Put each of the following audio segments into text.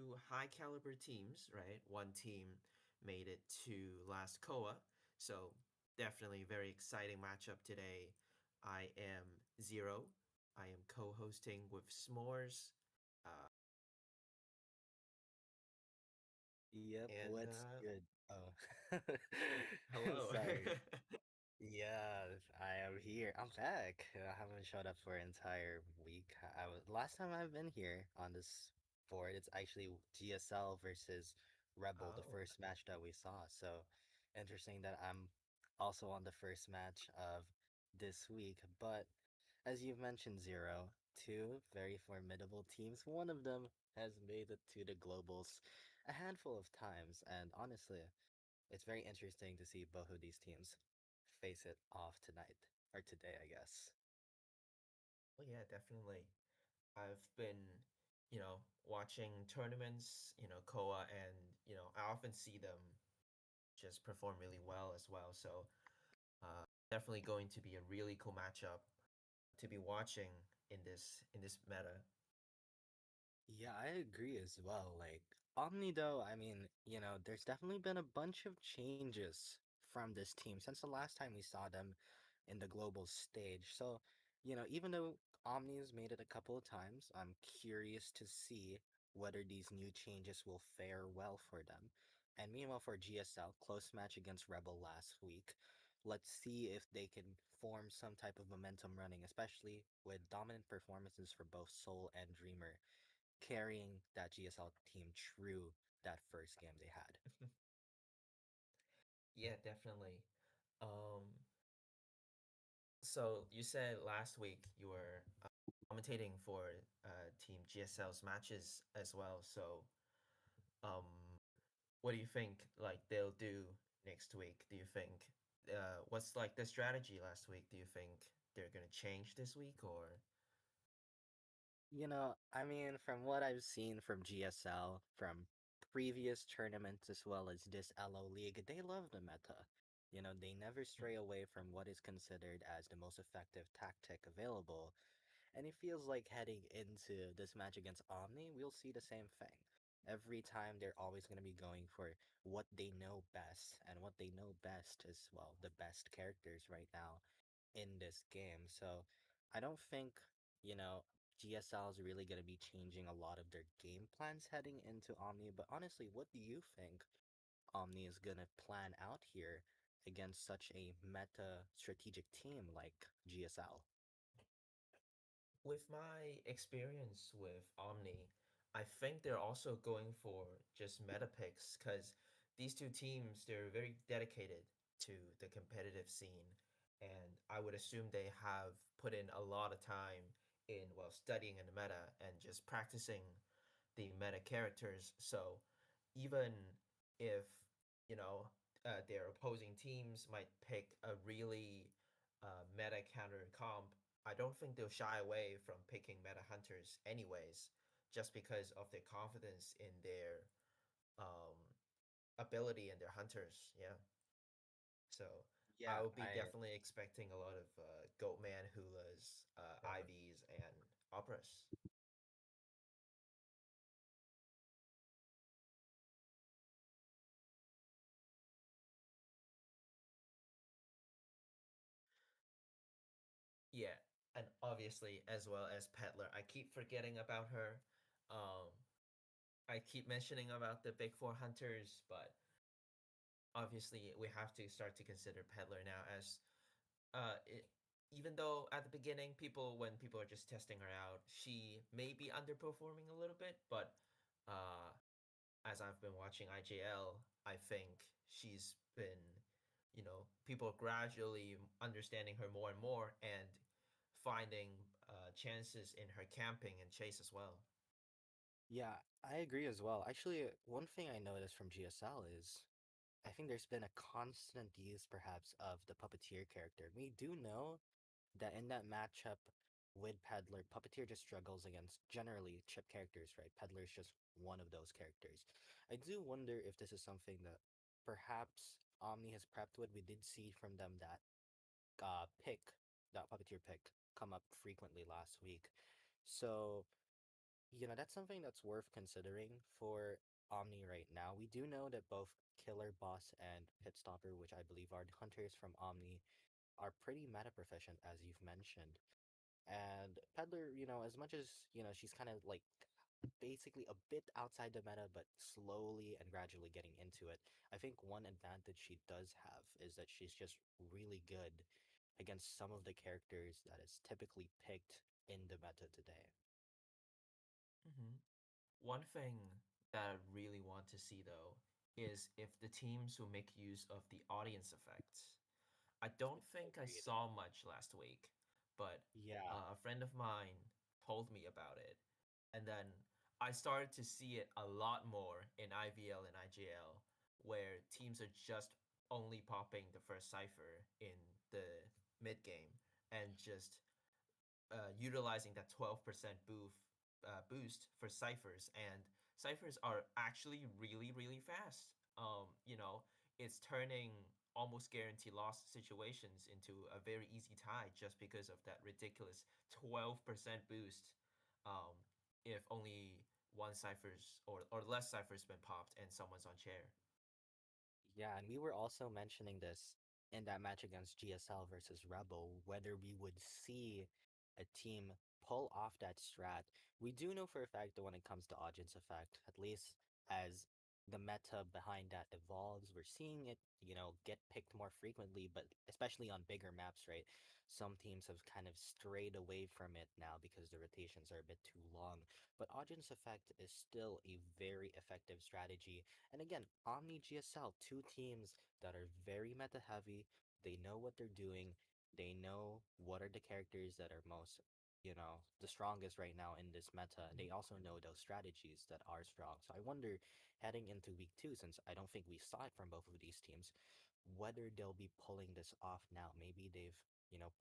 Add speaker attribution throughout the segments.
Speaker 1: two high caliber teams, right? One team made it to last Koa, so definitely very exciting matchup today. I am Zero. I am co-hosting with S'mores. Uh,
Speaker 2: Yep,
Speaker 1: and
Speaker 2: what's good? Oh,
Speaker 1: hello.
Speaker 2: sorry. Yeah, I am here. I'm back. I haven't showed up for an entire week. I was last time I've been here on this board. It's actually GSL versus Rebel, the
Speaker 1: Oh,
Speaker 2: first match that we saw. So interesting that I'm also on the first match of this week. But as you've mentioned, Zero, two very formidable teams. One of them has made it to the globals a handful of times, and honestly, it's very interesting to see both of these teams face it off tonight or today, I guess.
Speaker 1: well, yeah, definitely. I've been, watching tournaments, Koa, and I often see them just perform really well as well. So definitely going to be a really cool matchup to be watching in this meta.
Speaker 2: Yeah, I agree as well. Like, Omni, though, I mean, there's definitely been a bunch of changes from this team since the last time we saw them in the global stage. So, even though Omni's made it a couple of times, I'm curious to see whether these new changes will fare well for them. And meanwhile, for GSL, close match against Rebel last week. Let's see if they can form some type of momentum running, especially with dominant performances for both Soul and Dreamer carrying that GSL team through that first game they had.
Speaker 1: Yeah, definitely. Um, so you said last week you were commentating for Team GSL's matches as well. So, um, what do you think like they'll do next week? Do you think what's like the strategy last week? Do you think they're gonna change this week or?
Speaker 2: I mean, from what I've seen from GSL, from previous tournaments as well as this LO League, they love the meta. They never stray away from what is considered as the most effective tactic available. And it feels like heading into this match against Omni, we'll see the same thing. Every time they're always going to be going for what they know best, and what they know best is, well, the best characters right now in this game. So I don't think, you know, GSL is really going to be changing a lot of their game plans heading into Omni. But honestly, what do you think Omni is going to plan out here against such a meta strategic team like GSL?
Speaker 1: With my experience with Omni, I think they're also going for just meta picks because these two teams, they're very dedicated to the competitive scene. And I would assume they have put in a lot of time in, well, studying in the meta and just practicing the meta characters. So even if, you know, their opposing teams might pick a really meta counter comp, I don't think they'll shy away from picking meta hunters anyways, just because of their confidence in their um, ability and their hunters. Yeah. So I
Speaker 2: Yeah,
Speaker 1: will be definitely expecting a lot of Goatman, Hulas, Ivies, and Operas. Yeah, and obviously as well as Peddler. I keep forgetting about her. Um, I keep mentioning about the Big Four hunters, but obviously we have to start to consider Peddler now as it. Even though at the beginning, when people are just testing her out, she may be underperforming a little bit, but uh, as I've been watching IJL, I think she's been, people gradually understanding her more and more and finding chances in her camping and chase as well.
Speaker 2: yeah, I agree as well. Actually, one thing I noticed from GSL is I think there's been a constant use, perhaps, of the Puppeteer character. We do know that in that matchup with Peddler, Puppeteer just struggles against generally chip characters, right? Peddler's just one of those characters. I do wonder if this is something that perhaps Omni has prepped with. We did see from them that pick, that Puppeteer pick, come up frequently last week. So That's something that's worth considering for Omni right now. We do know that both Killer Boss and Pitstopper, which I believe are the hunters from Omni, are pretty meta proficient, as you've mentioned. And Peddler, as much as, she's kind of like basically a bit outside the meta, but slowly and gradually getting into it. I think one advantage she does have is that she's just really good against some of the characters that is typically picked in the meta today.
Speaker 1: Hmm. One thing that I really want to see though is if the teams will make use of the audience effects. I don't think I
Speaker 2: Agreed.
Speaker 1: saw much last week, but
Speaker 2: Yeah,
Speaker 1: a friend of mine told me about it. And then I started to see it a lot more in IVL and IGL, where teams are just only popping the first cipher in the mid game and just utilizing that 12% boost for ciphers. And ciphers are actually really, really fast. It's turning almost guaranteed loss situations into a very easy tie just because of that ridiculous 12% boost. Um, if only one ciphers or less ciphers been popped and someone's on chair.
Speaker 2: yeah, and we were also mentioning this in that match against GSL versus Rebel, whether we would see a team pull off that strat. We do know for a fact that when it comes to audience effect, at least as the meta behind that evolves, we're seeing it, get picked more frequently, but especially on bigger maps, right? Some teams have kind of strayed away from it now because the rotations are a bit too long. But audience effect is still a very effective strategy, and again, Omni GSL, two teams that are very meta heavy. They know what they're doing. They know what are the characters that are most, the strongest right now in this meta. They also know those strategies that are strong. So I wonder, heading into week two, since I don't think we saw it from both of these teams, whether they'll be pulling this off now. Maybe they've,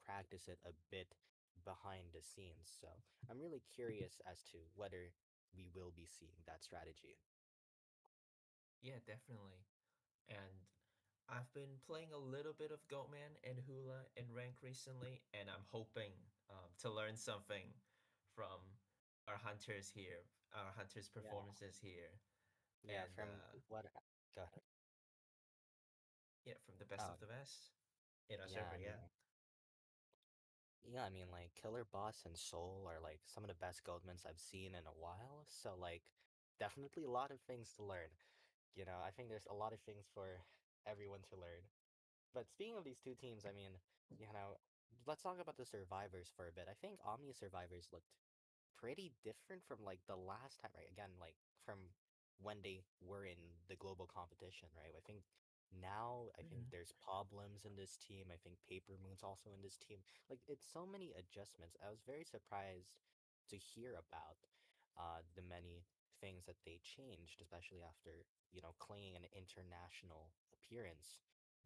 Speaker 2: practiced it a bit behind the scenes. So I'm really curious as to whether we will be seeing that strategy.
Speaker 1: Yeah, definitely. And I've been playing a little bit of Goatman and Hula in rank recently, and I'm hoping to learn something from our hunters here, our hunters'
Speaker 2: Yeah.
Speaker 1: performances here,
Speaker 2: Yeah,
Speaker 1: and
Speaker 2: from what go ahead.
Speaker 1: yeah, from the best
Speaker 2: Oh,
Speaker 1: of the best in our
Speaker 2: yeah,
Speaker 1: server.
Speaker 2: I mean,
Speaker 1: Yeah.
Speaker 2: like Killer Boss and Soul are like some of the best Goldmans I've seen in a while. So like definitely a lot of things to learn. I think there's a lot of things for everyone to learn. But speaking of these two teams, I mean, you know, let's talk about the survivors for a bit. I think Omni survivors looked pretty different from like the last time, right? Again, like from when they were in the global competition, right? I think now I think
Speaker 1: Hmm.
Speaker 2: there's problems in this team. I think Paper Moon's also in this team. Like it's so many adjustments. I was very surprised to hear about the many things that they changed, especially after, claiming an international appearance.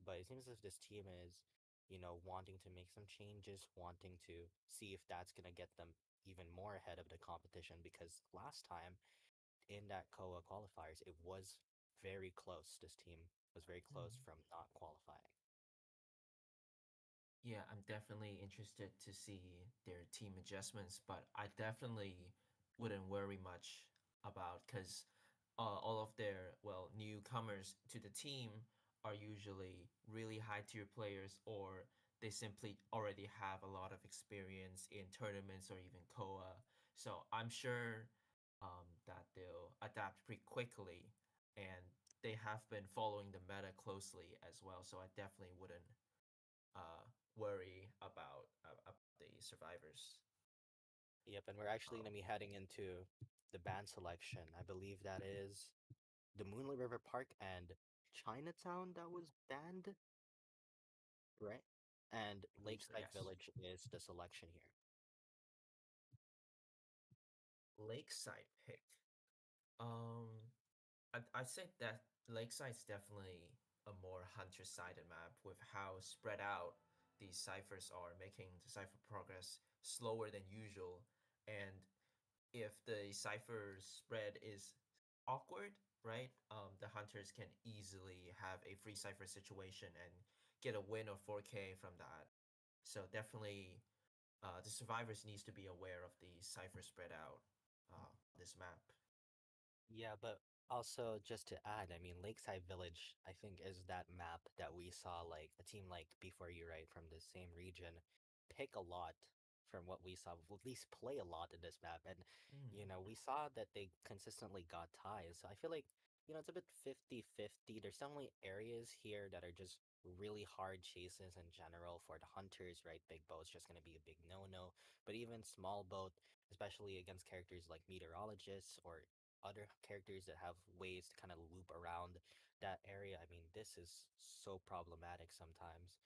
Speaker 2: But it seems as if this team is, wanting to make some changes, wanting to see if that's going to get them even more ahead of the competition because last time in that COA qualifiers, it was very close. This team was very close
Speaker 1: Hmm.
Speaker 2: from not qualifying.
Speaker 1: Yeah, I'm definitely interested to see their team adjustments, but I definitely wouldn't worry much about because all of their newcomers to the team are usually really high tier players, or they simply already have a lot of experience in tournaments or even COA. So I'm sure that they'll adapt pretty quickly, and they have been following the meta closely as well. So I definitely wouldn't uh, worry about the survivors.
Speaker 2: Yep, and we're actually
Speaker 1: Um,
Speaker 2: going to be heading into the band selection. I believe that is the Moonlit River Park and Chinatown that was banned, right? And
Speaker 1: I believe so.
Speaker 2: Lakeside
Speaker 1: Yes.
Speaker 2: Village is the selection here.
Speaker 1: Lakeside pick. Um, I'd say that Lakeside's definitely a more hunter-sided map with how spread out these ciphers are, making the cipher progress slower than usual. And if the cipher spread is awkward, right, the hunters can easily have a free cipher situation and get a win of 4K from that. So definitely, the survivors needs to be aware of the cipher spread out. on this map.
Speaker 2: Yeah, but also just to add, I mean, Lakeside Village, I think, is that map that we saw like a team like Before You Right from the same region pick a lot from what we saw, at least play a lot in this map. And,
Speaker 1: Mm.
Speaker 2: we saw that they consistently got ties. So I feel like, it's a bit 50-50. There's definitely areas here that are just really hard chases in general for the hunters, right? Big bow is just going to be a big no-no. But even small boat, especially against characters like meteorologists or other characters that have ways to kind of loop around that area. I mean, this is so problematic sometimes.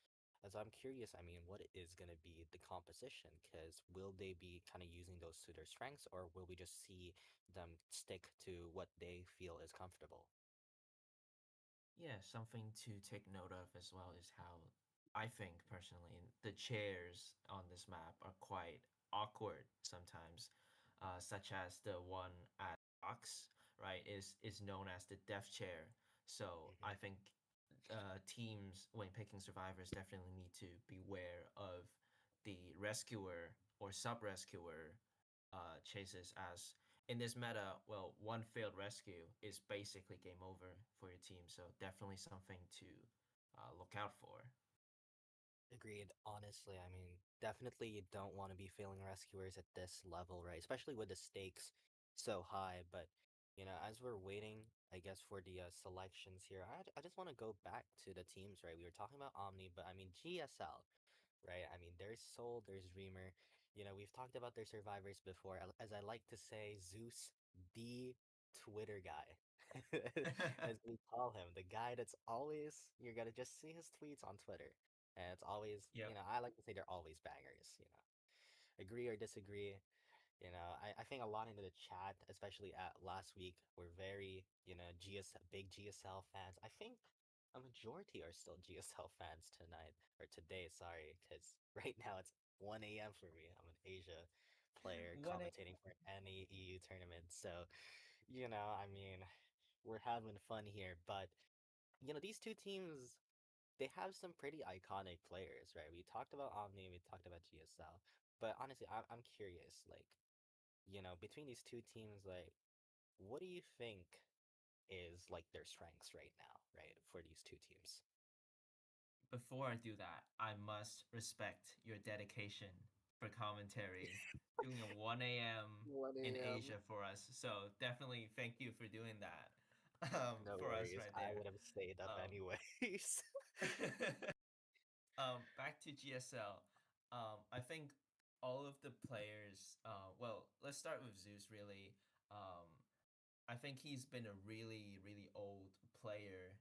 Speaker 2: As I'm curious, I mean, what is going to be the composition? Because will they be kind of using those to their strengths, or will we just see them stick to what they feel is comfortable?
Speaker 1: Yeah, something to take note of as well is how I think personally the chairs on this map are quite awkward sometimes, such as the one at Ox, right, is known as the death chair. So I
Speaker 2: Hmm.
Speaker 1: think teams when picking survivors definitely need to beware of the rescuer or sub rescuer chases, as in this meta, well, one failed rescue is basically game over for your team. So definitely something to look out for.
Speaker 2: Agreed. Honestly, I mean, definitely you don't want to be failing rescuers at this level, right? Especially with the stakes so high. But, as we're waiting, I guess, for the selections here, I just want to go back to the teams, right? We were talking about Omni, but I mean, GSL, right? I mean, there's Soul, there's Dreamer. We've talked about their survivors before. As I like to say, Zeus, the Twitter guy, as we call him, the guy that's always, you're gonna just see his tweets on Twitter. And it's always,
Speaker 1: Yep.
Speaker 2: I like to say they're always bangers. Agree or disagree, I think a lot into the chat, especially at last week, were very, big GSL fans. I think a majority are still GSL fans tonight, or today, sorry, because right now it's 1 a.m. for me. I'm an Asia player
Speaker 1: 1
Speaker 2: commentating for any EU tournament. So, I mean, we're having fun here. But, these two teams, they have some pretty iconic players, right? We talked about Omni, we talked about GSL. But honestly, I'm curious, like, between these two teams, like, what do you think is like their strengths right now, right, for these two teams?
Speaker 1: Before I do that, I must respect your dedication for commentary, doing a 1 a.m.
Speaker 2: 1
Speaker 1: in
Speaker 2: a.m.
Speaker 1: Asia for us. So definitely thank you for doing that
Speaker 2: No
Speaker 1: for us
Speaker 2: worries.
Speaker 1: right
Speaker 2: I
Speaker 1: there.
Speaker 2: would have stayed up
Speaker 1: Um,
Speaker 2: anyways.
Speaker 1: back to GSL. I think all of the players. Well, let's start with Zeus. Really, um, I think he's been a really, really old player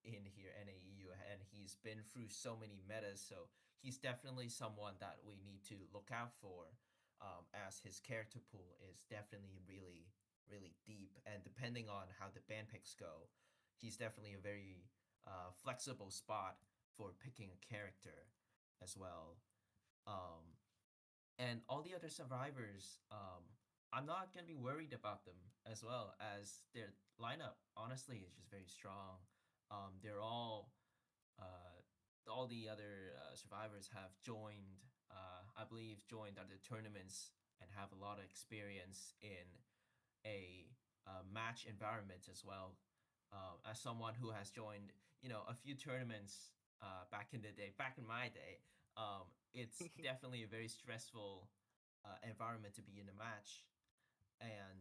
Speaker 1: in here NAEU, and he's been through so many metas. So he's definitely someone that we need to look out for, as his character pool is definitely really, really deep. And depending on how the band picks go, he's definitely a very flexible spot for picking a character as well. Um, and all the other survivors, I'm not gonna be worried about them as well, as their lineup honestly is just very strong. They're all the other survivors have joined, I believe, joined other tournaments and have a lot of experience in a match environment as well. As someone who has joined, a few tournaments back in the day, back in my day, it's definitely a very stressful environment to be in a match, and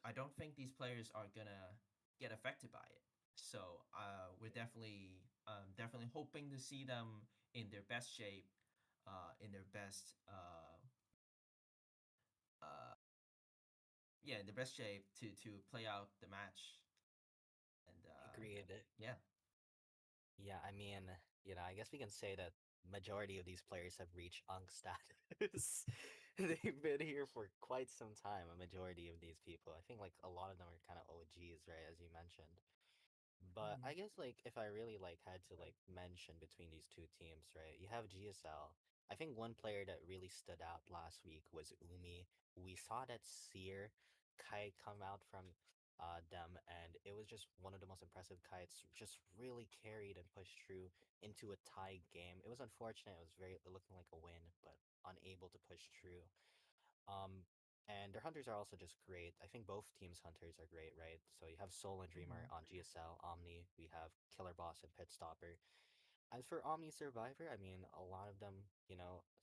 Speaker 1: I don't think these players are gonna get affected by it. So we're definitely hoping to see them in their best shape, in their best uh, yeah, in the best shape to play out the match. And
Speaker 2: Agreed.
Speaker 1: yeah.
Speaker 2: Yeah, I mean, I guess we can say that majority of these players have reached Unk status. They've been here for quite some time, a majority of these people. I think like a lot of them are kind of OGs, right, as you mentioned. But
Speaker 1: Mm.
Speaker 2: I guess like if I really like had to like mention between these two teams, right? You have GSL. I think one player that really stood out last week was Umi. We saw that Seer kite come out from them, and it was just one of the most impressive kites. Just really carried and pushed through into a tie game. It was unfortunate. It was very looking like a win, but unable to push through. Um, And their hunters are also just great. I think both teams' hunters are great, right? So you have Soul and Dreamer
Speaker 1: Mhm.
Speaker 2: on GSL, Omni, we have Killer Boss and Pit Stopper. As for Omni Survivor, I mean, a lot of them,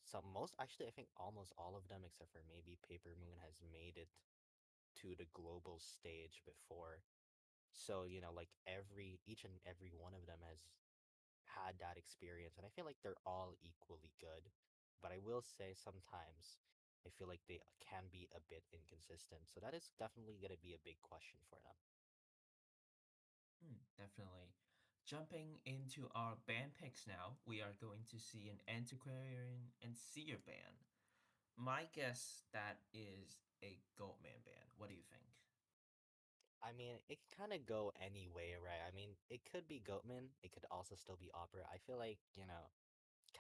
Speaker 2: some most actually, I think almost all of them, except for maybe Paper Moon, has made it to the global stage before. So, like each and every one of them has had that experience, and I feel like they're all equally good. But I will say sometimes I feel like they can be a bit inconsistent. So that is definitely going to be a big question for them.
Speaker 1: Definitely. Jumping into our band picks now, we are going to see an Antiquarian and Seer band. My guess that is a Goatman band. What do you think?
Speaker 2: I mean, it can kind of go any way, right? I mean, it could be Goatman, it could also still be opera. I feel like,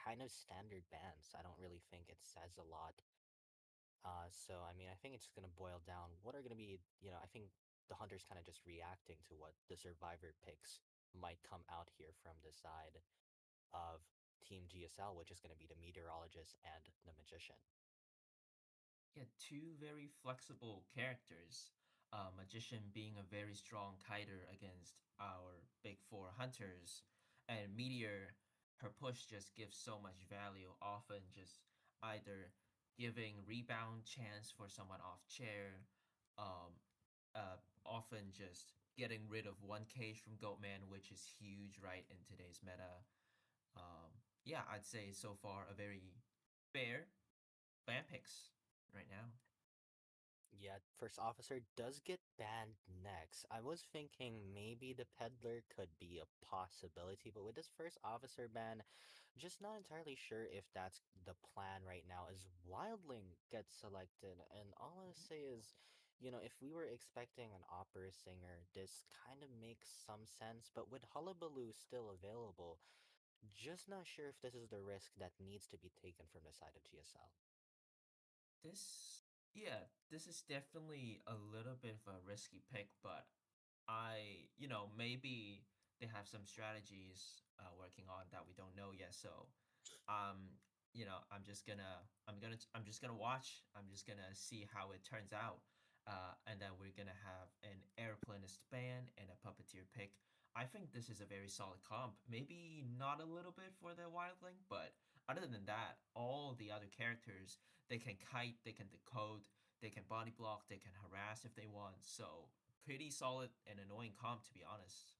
Speaker 2: kind of standard bands. I don't really think it says a lot. So I mean, I think it's gonna boil down what are gonna be, I think the hunter's kind of just reacting to what the survivor picks might come out here from the side of Team GSL, which is gonna be the meteorologist and the magician.
Speaker 1: Yeah, two very flexible characters. Magician being a very strong kiter against our big four hunters, and Meteor, her push just gives so much value, often just either giving rebound chance for someone off chair, um, often just getting rid of one cage from Goatman, which is huge right in today's meta. Yeah, I'd say so far a very fair ban picks right now.
Speaker 2: Yet, first officer does get banned next. I was thinking maybe the peddler could be a possibility, but with this first officer ban, just not entirely sure if that's the plan right now. As Wildling gets selected, and all I'll say is, if we were expecting an opera singer, this kind of makes some sense, but with Hullabaloo still available, just not sure if this is the risk that needs to be taken from the side of GSL.
Speaker 1: This, yeah, this is definitely a little bit of a risky pick, but maybe they have some strategies working on that we don't know yet. So, um, I'm just gonna watch. I'm just gonna see how it turns out. And then we're gonna have an airplanist band and a puppeteer pick. I think this is a very solid comp. Maybe not a little bit for the wildling, but other than that, all the other characters they can kite, they can decode, they can body block, they can harass if they want. So pretty solid and annoying comp to be honest.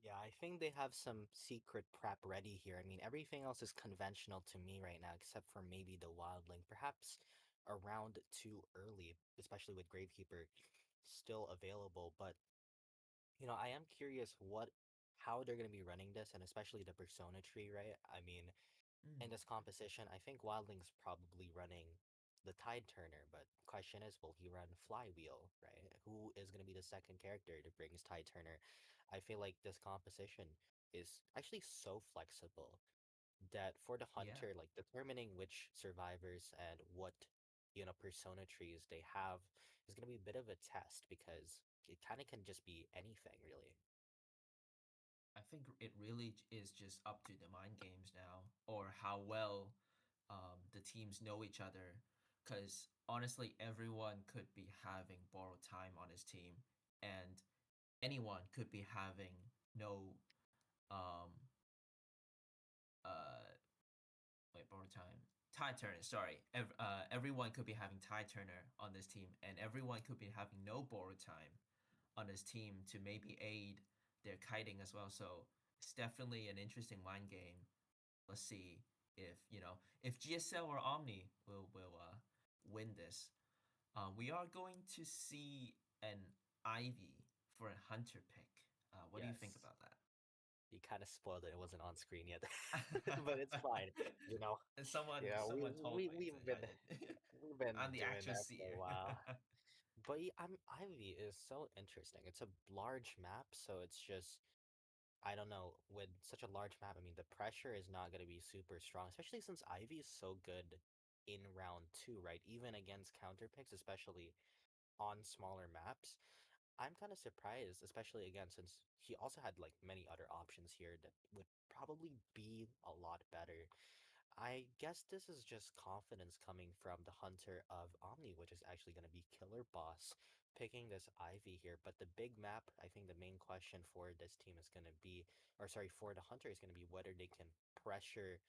Speaker 2: Yeah, I think they have some secret prep ready here. I mean, everything else is conventional to me right now, except for maybe the Wildling. Perhaps around too early, especially with Gravekeeper still available. But, I am curious how they're going to be running this, and especially the persona tree, right? I mean, in
Speaker 1: Mm,
Speaker 2: this composition, I think Wildling's probably running the Tide Turner, but question is, will he run Flywheel, right? Who is going to be the second character to bring his Tide Turner? I feel like this composition is actually so flexible that for the
Speaker 1: yeah.
Speaker 2: hunter, like determining which survivors and what, persona trees they have is going to be a bit of a test because it kind of can just be anything, really.
Speaker 1: I think it really is just up to the mind games now or how well the teams know each other. Because honestly, everyone could be having borrowed time on his team, and anyone could be having no um, uh, wait, borrowed time. Tide Turner, sorry. Everyone could be having Tide Turner on this team, and everyone could be having no borrowed time on this team to maybe aid their kiting as well. So it's definitely an interesting mind game. Let's see if GSL or Omni will win this. We are going to see an Ivy for a hunter pick. What do you think
Speaker 2: Yes.
Speaker 1: about that?
Speaker 2: You kind of spoiled it. It wasn't on screen yet, but it's fine. You know,
Speaker 1: someone
Speaker 2: yeah, we
Speaker 1: someone told
Speaker 2: we
Speaker 1: me
Speaker 2: we've been we've been
Speaker 1: I'm the
Speaker 2: doing
Speaker 1: actual
Speaker 2: that for a
Speaker 1: seer.
Speaker 2: while. But yeah, Ivy is so interesting. It's a large map, so it's just I don't know. With such a large map, I mean, the pressure is not going to be super strong, especially since Ivy is so good in round two, right? Even against counter picks, especially on smaller maps. I'm kind of surprised, especially again, since he also had like many other options here that would probably be a lot better. I guess this is just confidence coming from the hunter of Omni, which is actually going to be Killer Boss, picking this Ivy here. But the big map, I think the main question for this team is going to be, or sorry, for the hunter is going to be whether they can pressure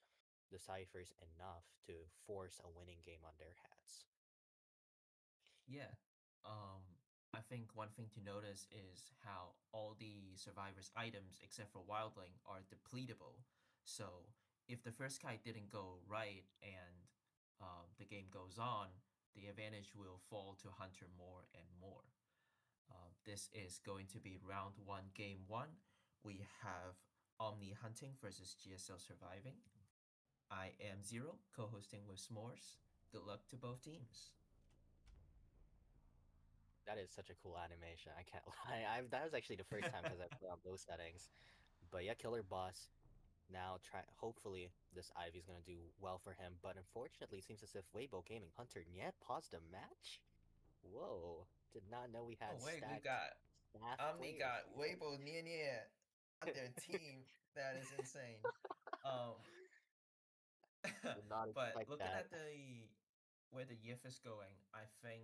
Speaker 2: the Cyphers enough to force a winning game on their hats.
Speaker 1: Yeah. Um, I think one thing to notice is how all the survivors' items, except for Wildling, are depletable. So if the first kite didn't go right and the game goes on, the advantage will fall to Hunter more and more. This is going to be round one, game one. We have Omni hunting versus GSL surviving. I am Zero, co hosting with S'mores. Good luck to both teams.
Speaker 2: That is such a cool animation. I can't lie. That was actually the first time because I put on those settings. But yeah, Killer Boss. Now try hopefully this Ivy's gonna do well for him, but unfortunately it seems as if Weibo Gaming Hunter Niet paused the match? Whoa. Did not know we
Speaker 1: Oh
Speaker 2: had
Speaker 1: wait, we
Speaker 2: stacked
Speaker 1: got
Speaker 2: staff
Speaker 1: Omni
Speaker 2: players
Speaker 1: got
Speaker 2: here.
Speaker 1: Weibo Nian on their team. That is insane. Um,
Speaker 2: Did not
Speaker 1: but
Speaker 2: expect
Speaker 1: looking
Speaker 2: that.
Speaker 1: at the where the Yif is going, I think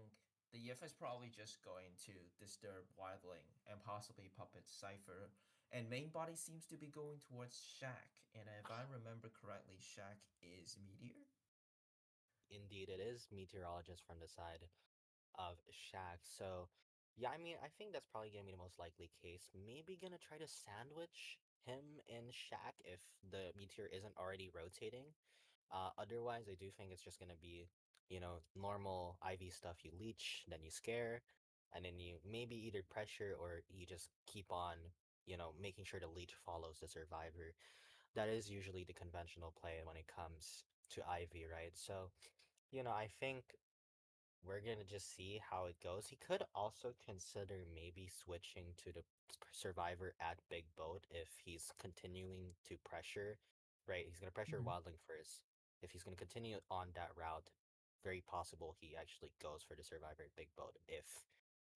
Speaker 1: the Yif is probably just going to disturb Wildling and possibly Puppet Cipher. And main body seems to be going towards Shaq. And if I remember correctly, Shaq is Meteor.
Speaker 2: Indeed, it is Meteorologist from the side of Shaq. So yeah, I mean I think that's probably gonna be the most likely case. Maybe gonna try to sandwich him and Shaq if the meteor isn't already rotating. Otherwise, I do think it's just gonna be, normal IV stuff. You leech, then you scare, and then you maybe either pressure or you just keep on, making sure the leech follows the survivor. That is usually the conventional play when it comes to IV, right? So, I think we're gonna just see how it goes. He could also consider maybe switching to the survivor at Big Boat if he's continuing to pressure, right? He's gonna pressure
Speaker 1: Mhm.
Speaker 2: Wildling first. If he's gonna continue on that route, very possible he actually goes for the survivor at Big Boat if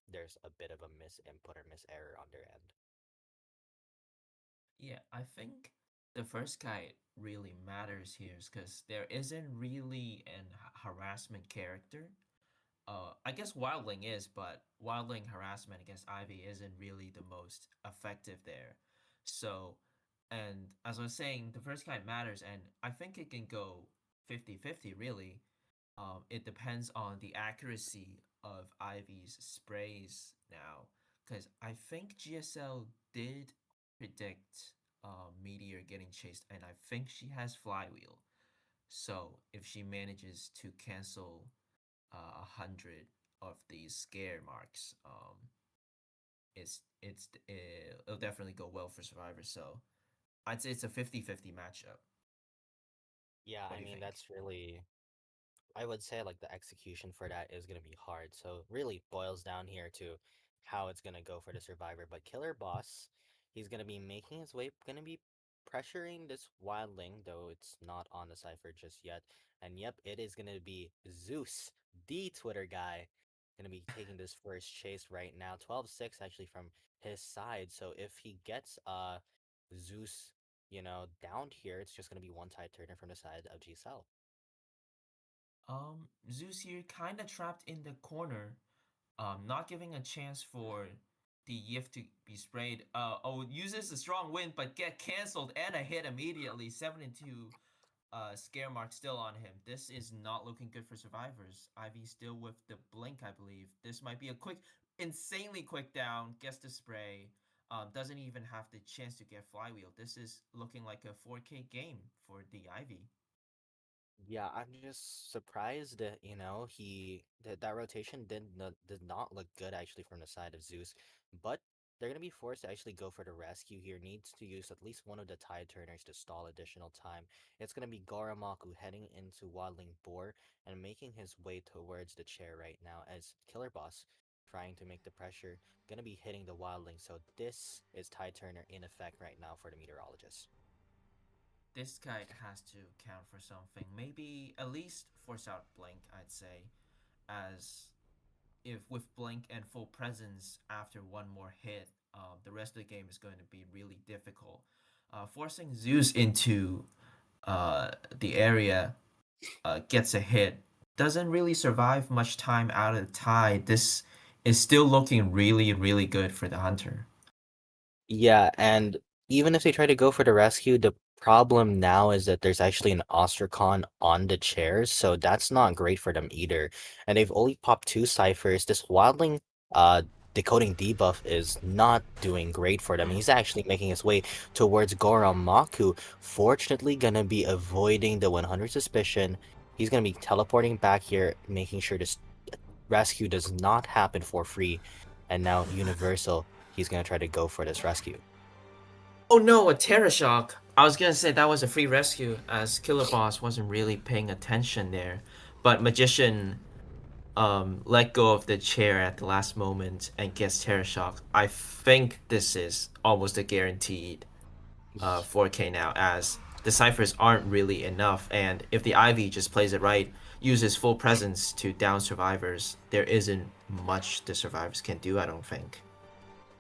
Speaker 2: there's a bit of a miss input or miss error on their end.
Speaker 1: Yeah, I think the first guy really matters here because there isn't really an harassment character. I guess Wildling is, but Wildling harassment against Ivy isn't really the most effective there. So, and as I was saying, the first guy matters, and I think it can go 50-50 really. It depends on the accuracy of Ivy's sprays now, because I think GSL did predict Meteor getting chased, and I think she has Flywheel. So if she manages to cancel 100 of these scare marks, it'll definitely go well for Survivor. So I'd say it's a 50-50 matchup.
Speaker 2: Yeah,
Speaker 1: What
Speaker 2: I
Speaker 1: do you
Speaker 2: mean
Speaker 1: think?
Speaker 2: that's really I would say like the execution for that is gonna be hard. So really boils down here to how it's gonna go for the survivor. But Killer Boss, he's gonna be making his way, gonna be pressuring this wildling, though it's not on the cipher just yet. And yep, it is gonna be Zeus, the Twitter guy, gonna be taking this first chase right now. 12-6 actually from his side. So if he gets Zeus, down here, it's just gonna be one tide turner from the side of GSL.
Speaker 1: Zeus here kind of trapped in the corner, not giving a chance for the Yif to be sprayed. Oh, uses a strong wind, but get cancelled and a hit immediately. 7-2 scare mark still on him. This is not looking good for survivors. Ivy still with the blink, I believe. This might be a quick, insanely quick down. Gets the spray. Doesn't even have the chance to get flywheel. This is looking like a 4K game for the Ivy.
Speaker 2: Yeah, I'm just surprised that, that rotation did not look good actually from the side of Zeus, but they're gonna be forced to actually go for the rescue here. Needs to use at least one of the tide turners to stall additional time. It's gonna be Goramaku heading into Waddling Boar and making his way towards the chair right now as Killer Boss trying to make the pressure, gonna be hitting the Wildling. So this is tide turner in effect right now for the meteorologist.
Speaker 1: This kite has to count for something. Maybe at least force out blink, I'd say, as if with blink and full presence after one more hit, the rest of the game is going to be really difficult. Forcing Zeus into uh, the area gets a hit, doesn't really survive much time out of the tide. This is still looking really, really good for the hunter.
Speaker 2: Yeah, and even if they try to go for the rescue, the problem now is that there's actually an Ostracon on the chairs, so that's not great for them either. And they've only popped two ciphers. This Wildling uh decoding debuff is not doing great for them. He's actually making his way towards Goron Maku. Fortunately, gonna be avoiding the 100 suspicion. He's gonna be teleporting back here, making sure this rescue does not happen for free. And now Universal, he's gonna try to go for this rescue.
Speaker 1: Oh no, a Terra Shock! I was gonna say that was a free rescue as Killer Boss wasn't really paying attention there. But Magician let go of the chair at the last moment and gets Terra Shock. I think this is almost a guaranteed 4K now, as the ciphers aren't really enough, and if the Ivy just plays it right, uses full presence to down survivors, there isn't much the survivors can do, I don't think.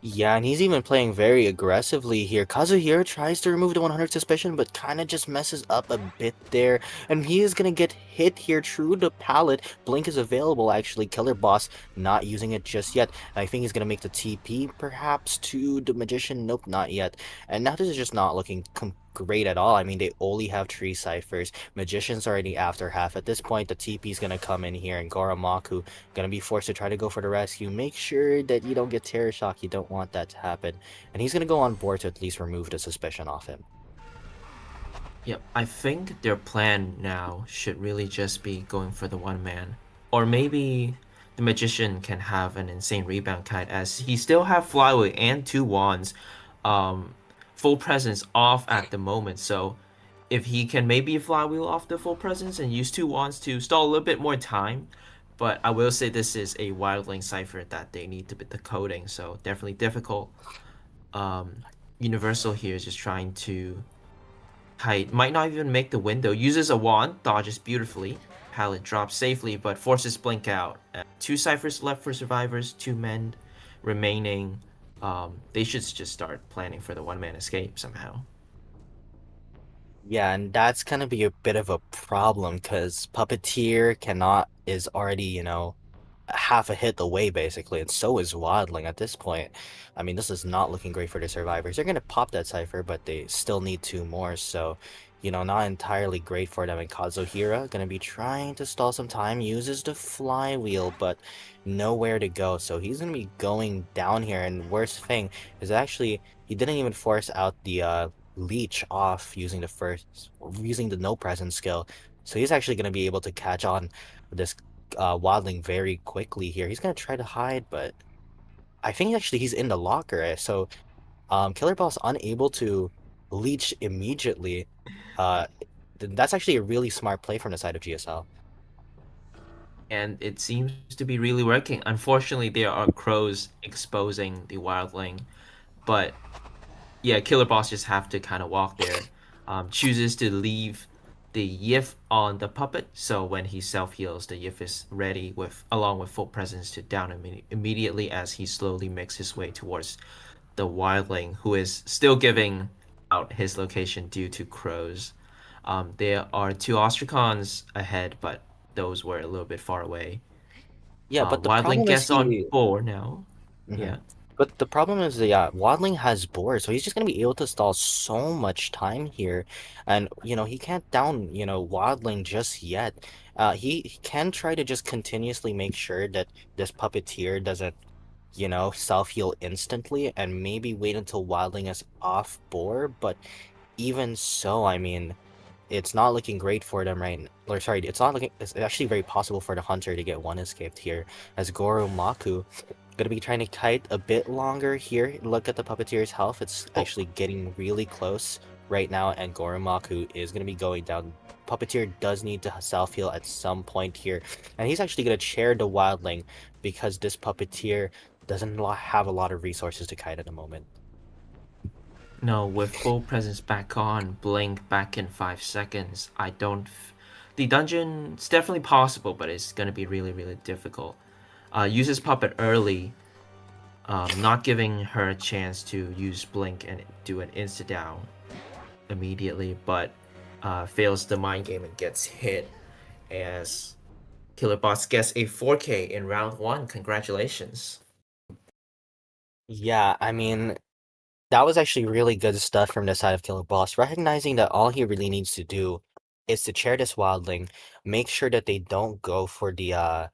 Speaker 2: Yeah, and he's even playing very aggressively here. Kazuhiro tries to remove the 100 suspicion, but kind of just messes up a bit there. And he is going to get hit here through the pallet. Blink is available, actually. Killer Boss not using it just yet. And I think he's going to make the TP, perhaps, to the Magician. Nope, not yet. And now this is just not looking great at all. I mean, they only have 3 ciphers. Magician's already after half. At this point, the TP is going to come in here, and Goramaku gonna be forced to try to go for the rescue. Make sure that you don't get Terror Shock. You don't want that to happen. And he's gonna go on board to at least remove the suspicion off him.
Speaker 1: Yep, I think their plan now should really just be going for the one man. Or maybe the magician can have an insane rebound kite as he still have flyway and two wands, um, full presence off at the moment. So if he can maybe flywheel off the full presence and use two wands to stall a little bit more time. But I will say this is a wildling cipher that they need to be decoding, so definitely difficult. Um, Universal here is just trying to hide, might not even make the window. Uses a wand, dodges beautifully. Pallet drops safely, but forces Blink out. Two ciphers left for survivors, two men remaining. They should just start planning for the one-man escape somehow.
Speaker 2: Yeah, and that's gonna be a bit of a problem because Puppeteer cannot is already, half a hit away basically, and so is Waddling at this point. I mean, this is not looking great for the survivors. They're gonna pop that cipher, but they still need 2 more, so not entirely great for them. And Kazuhira gonna be trying to stall some time, uses the flywheel, but nowhere to go. So he's gonna be going down here, and worst thing is actually he didn't even force out the leech off using the no presence skill. So he's actually gonna be able to catch on this waddling very quickly here. He's gonna try to hide, but I think actually he's in the locker. So Killer Bell's unable to leech immediately. Uh, that's actually a really smart play from the side of GSL.
Speaker 1: And it seems to be really working. Unfortunately, there are crows exposing the wildling, but yeah, Killer Boss just have to kind of walk there. Chooses to leave the Yif on the puppet, so when he self heals, the Yif is ready with along with full presence to down immediately as he slowly makes his way towards the wildling, who is still giving out his location due to crows. There are two ostracons ahead, but those were a little bit far away.
Speaker 2: Yeah, but the
Speaker 1: Wildling
Speaker 2: problem is
Speaker 1: gets on
Speaker 2: he.
Speaker 1: board now.
Speaker 2: Mhm.
Speaker 1: Yeah.
Speaker 2: But the problem is that, yeah, Waddling has board, so he's just gonna be able to stall so much time here. And, he can't down, Waddling just yet. He can try to just continuously make sure that this puppeteer doesn't, self-heal instantly and maybe wait until Wildling is off board. But even so, I mean, it's not looking great for them right now. Or sorry, it's actually very possible for the hunter to get one escaped here, as Goro Maku gonna be trying to kite a bit longer here. Look at the puppeteer's health. It's
Speaker 1: Oh,
Speaker 2: actually getting really close right now, and Goromaku is gonna be going down. Puppeteer does need to self-heal at some point here, and he's actually gonna chair the wildling because this puppeteer doesn't have a lot of resources to kite at the moment.
Speaker 1: no, with full presence back on, blink back in 5 seconds. I don't. The dungeon's definitely possible, but it's gonna be really, really difficult. Uses puppet early, not giving her a chance to use blink and do an insta down immediately. But fails the mind game and gets hit as Killer Boss gets a 4K in round one. Congratulations.
Speaker 2: Yeah, I mean, that was actually really good stuff from the side of Killer Boss, recognizing that all he really needs to do is to chair this wildling, make sure that they don't go for the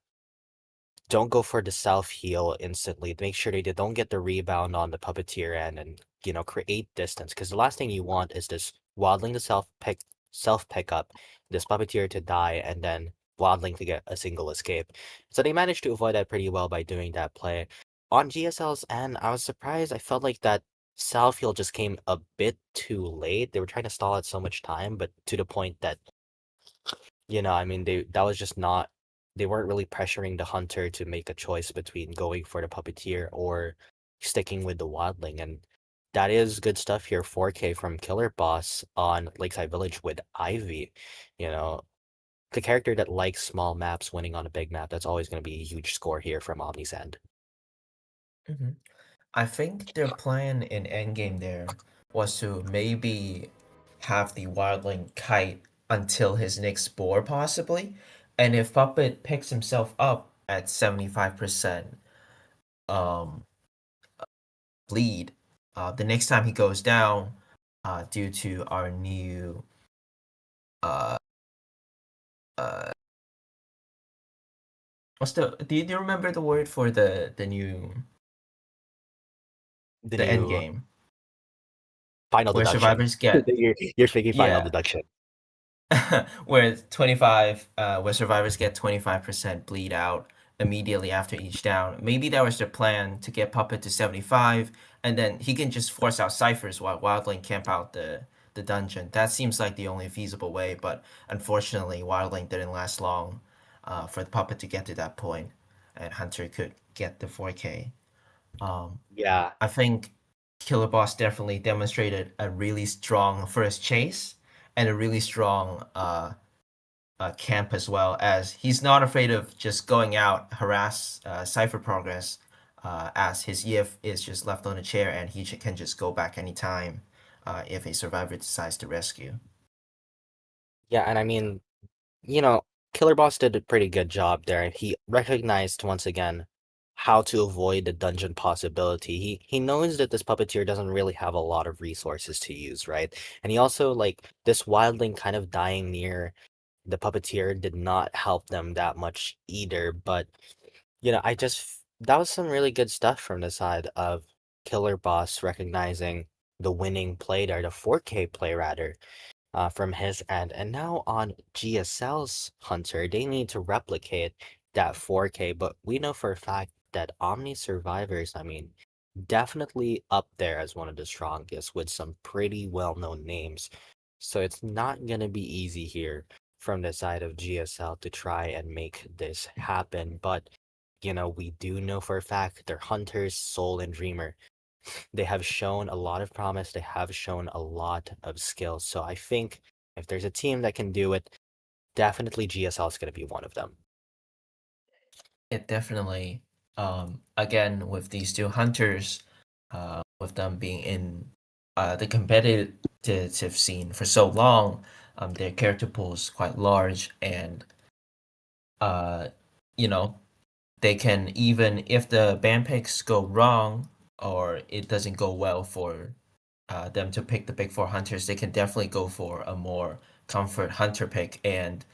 Speaker 2: self heal instantly. Make sure they don't get the rebound on the puppeteer end and create distance. Because the last thing you want is this wildling to self pick up, this puppeteer to die, and then wildling to get a single escape. So they managed to avoid that pretty well by doing that play. On GSL's end, I was surprised. I felt like that self heal just came a bit too late. They were trying to stall out so much time, but to the point that I mean, that was just not they weren't really pressuring the hunter to make a choice between going for the puppeteer or sticking with the wildling. And that is good stuff here. 4K from Killer Boss on Lakeside Village with Ivy. You know, the character that likes small maps winning on a big map, that's always going to be a huge score here from Omni's end.
Speaker 1: Mhm. I think their plan in Endgame there was to maybe have the wildling kite until his next boar, possibly. And if Puppet picks himself up at 75% um, bleed, the next time he goes down, due to our new uh, uh, what's the do you remember the word for the new
Speaker 2: The
Speaker 1: the end
Speaker 2: new
Speaker 1: game
Speaker 2: final
Speaker 1: where
Speaker 2: deduction.
Speaker 1: survivors get,
Speaker 2: You're speaking final
Speaker 1: yeah,
Speaker 2: deduction.
Speaker 1: where 25 where survivors get 25% bleed out immediately after each down. Maybe that was their plan to get Puppet to 75, and then he can just force out ciphers while Wildling camp out the dungeon. That seems like the only feasible way, but unfortunately Wildling didn't last long for the Puppet to get to that point, and Hunter could get the 4K. um,
Speaker 2: Yeah.
Speaker 1: I think Killer Boss definitely demonstrated a really strong first chase and a really strong camp, as well, as he's not afraid of just going out, harass Cypher progress, as his EF is just left on a chair and he can just go back anytime if a survivor decides to rescue.
Speaker 2: Yeah, and I mean, Killer Boss did a pretty good job there. He recognized once again how to avoid the dungeon possibility. He knows that this puppeteer doesn't really have a lot of resources to use, right? And he also like this wildling kind of dying near the puppeteer did not help them that much either. But that was some really good stuff from the side of Killer Boss recognizing the winning play there, the 4K play rather from his end. And now on GSL's Hunter, they need to replicate that 4K, but we know for a fact that Omni Survivors, I mean, definitely up there as one of the strongest with some pretty well-known names. So it's not gonna be easy here from the side of GSL to try and make this happen. But we do know for a fact they're Hunters, Soul, and Dreamer. They have shown a lot of promise. They have shown a lot of skill. So I think if there's a team that can do it, definitely GSL is going to be one of them.
Speaker 1: It definitely, again, with these two hunters, with them being in the competitive scene for so long, their character pool is quite large, and uh, you know, they can, even if the band picks go wrong or it doesn't go well for them to pick the big four hunters, they can definitely go for a more comfort hunter pick. And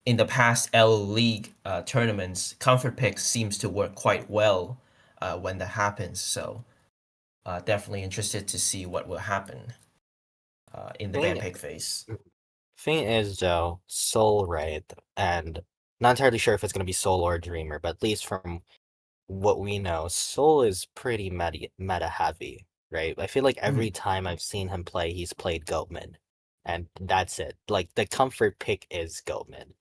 Speaker 1: in the past L League tournaments, comfort pick seems to work quite well when that happens. So definitely interested to see what will happen in the band
Speaker 2: Thing,
Speaker 1: pick phase.
Speaker 2: thing is, though, Soul, right? And not entirely sure if it's going to be Soul or Dreamer, but at least from what we know, Soul is pretty meta heavy, right? I feel like every
Speaker 1: Mhm.
Speaker 2: time I've seen him play, he's played Goatman. And that's it. Like the comfort pick is Goatman.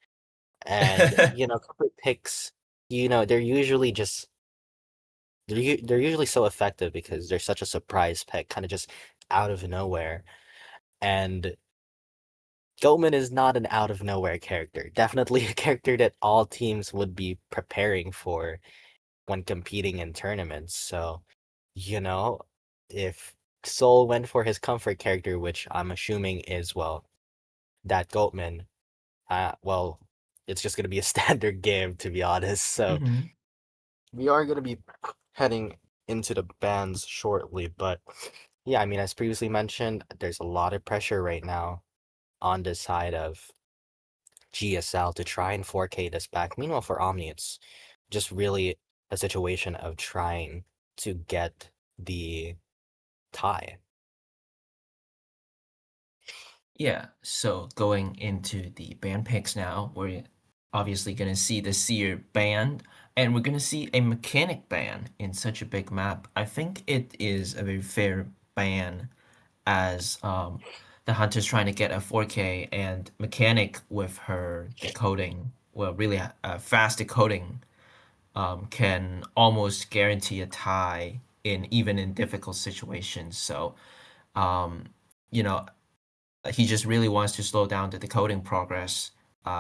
Speaker 2: And comfort picks, they're usually just they're usually so effective because they're such a surprise pick, kind of just out of nowhere. And Goatman is not an out of nowhere character. Definitely a character that all teams would be preparing for when competing in tournaments. So, you know, if Soul went for his comfort character, which I'm assuming is, well, that Goatman, well, it's just gonna be a standard game to be honest. So
Speaker 1: Mm-hmm.
Speaker 2: we are gonna be heading into the bans shortly, but yeah, I mean, as previously mentioned, there's a lot of pressure right now on the side of GSL to try and 4K this back. Meanwhile, for Omni, it's just really a situation of trying to get the tie.
Speaker 1: Yeah, so going into the band picks now, we're obviously going to see the Seer band, and we're going to see a mechanic ban in such a big map. I think it is a very fair ban as the Hunter's trying to get a 4K, and mechanic with her decoding, well, really fast decoding, can almost guarantee a tie in even in difficult situations. So, um, you know, he just really wants to slow down the decoding progress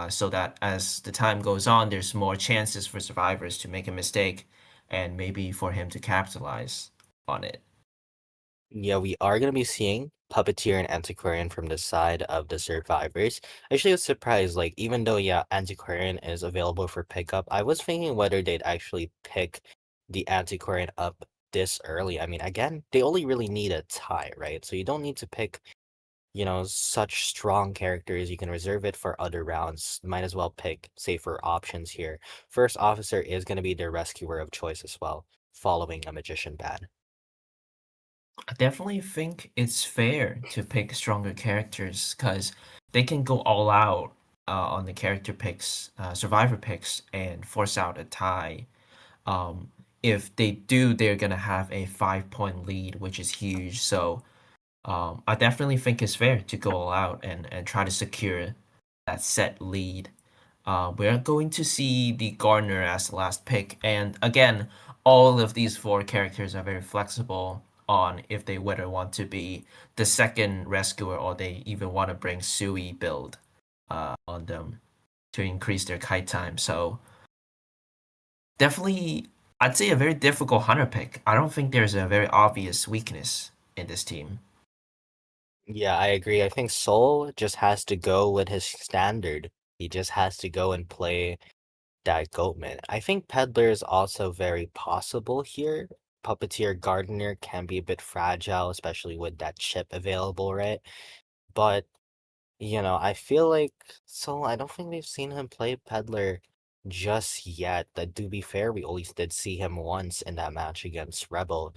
Speaker 1: so that as the time goes on, there's more chances for survivors to make a mistake and maybe for him to capitalize on it.
Speaker 2: Yeah, we are going to be seeing Puppeteer and Antiquarian from the side of the survivors. Actually, I was surprised, like, even though, yeah, Antiquarian is available for pickup, I was thinking whether they'd actually pick the Antiquarian up this early. I mean, again, they only really need a tie, right? So you don't need to pick, such strong characters. You can reserve it for other rounds. Might as well pick safer options here. First Officer is going to be their rescuer of choice as well, following a Magician ban.
Speaker 1: I definitely think it's fair to pick stronger characters because they can go all out on the character picks, survivor picks, and force out a tie. If they do, they're gonna have a 5 point lead, which is huge. So I definitely think it's fair to go all out and try to secure that set lead. We're going to see the Gardener as the last pick, and again, all of these four characters are very flexible on if they whether want to be the second rescuer or they even want to bring Sui build on them to increase their kite time. So definitely, I'd say a very difficult hunter pick. I don't think there's a very obvious weakness in this team.
Speaker 2: Yeah, I agree. I think Soul just has to go with his standard. He just has to go and play that Goatman. I think Peddler is also very possible here. Puppeteer Gardener can be a bit fragile, especially with that chip available, right? But, I feel like Soul, I don't think we've seen him play Peddler just yet. That to be fair, we only did see him once in that match against Rebel.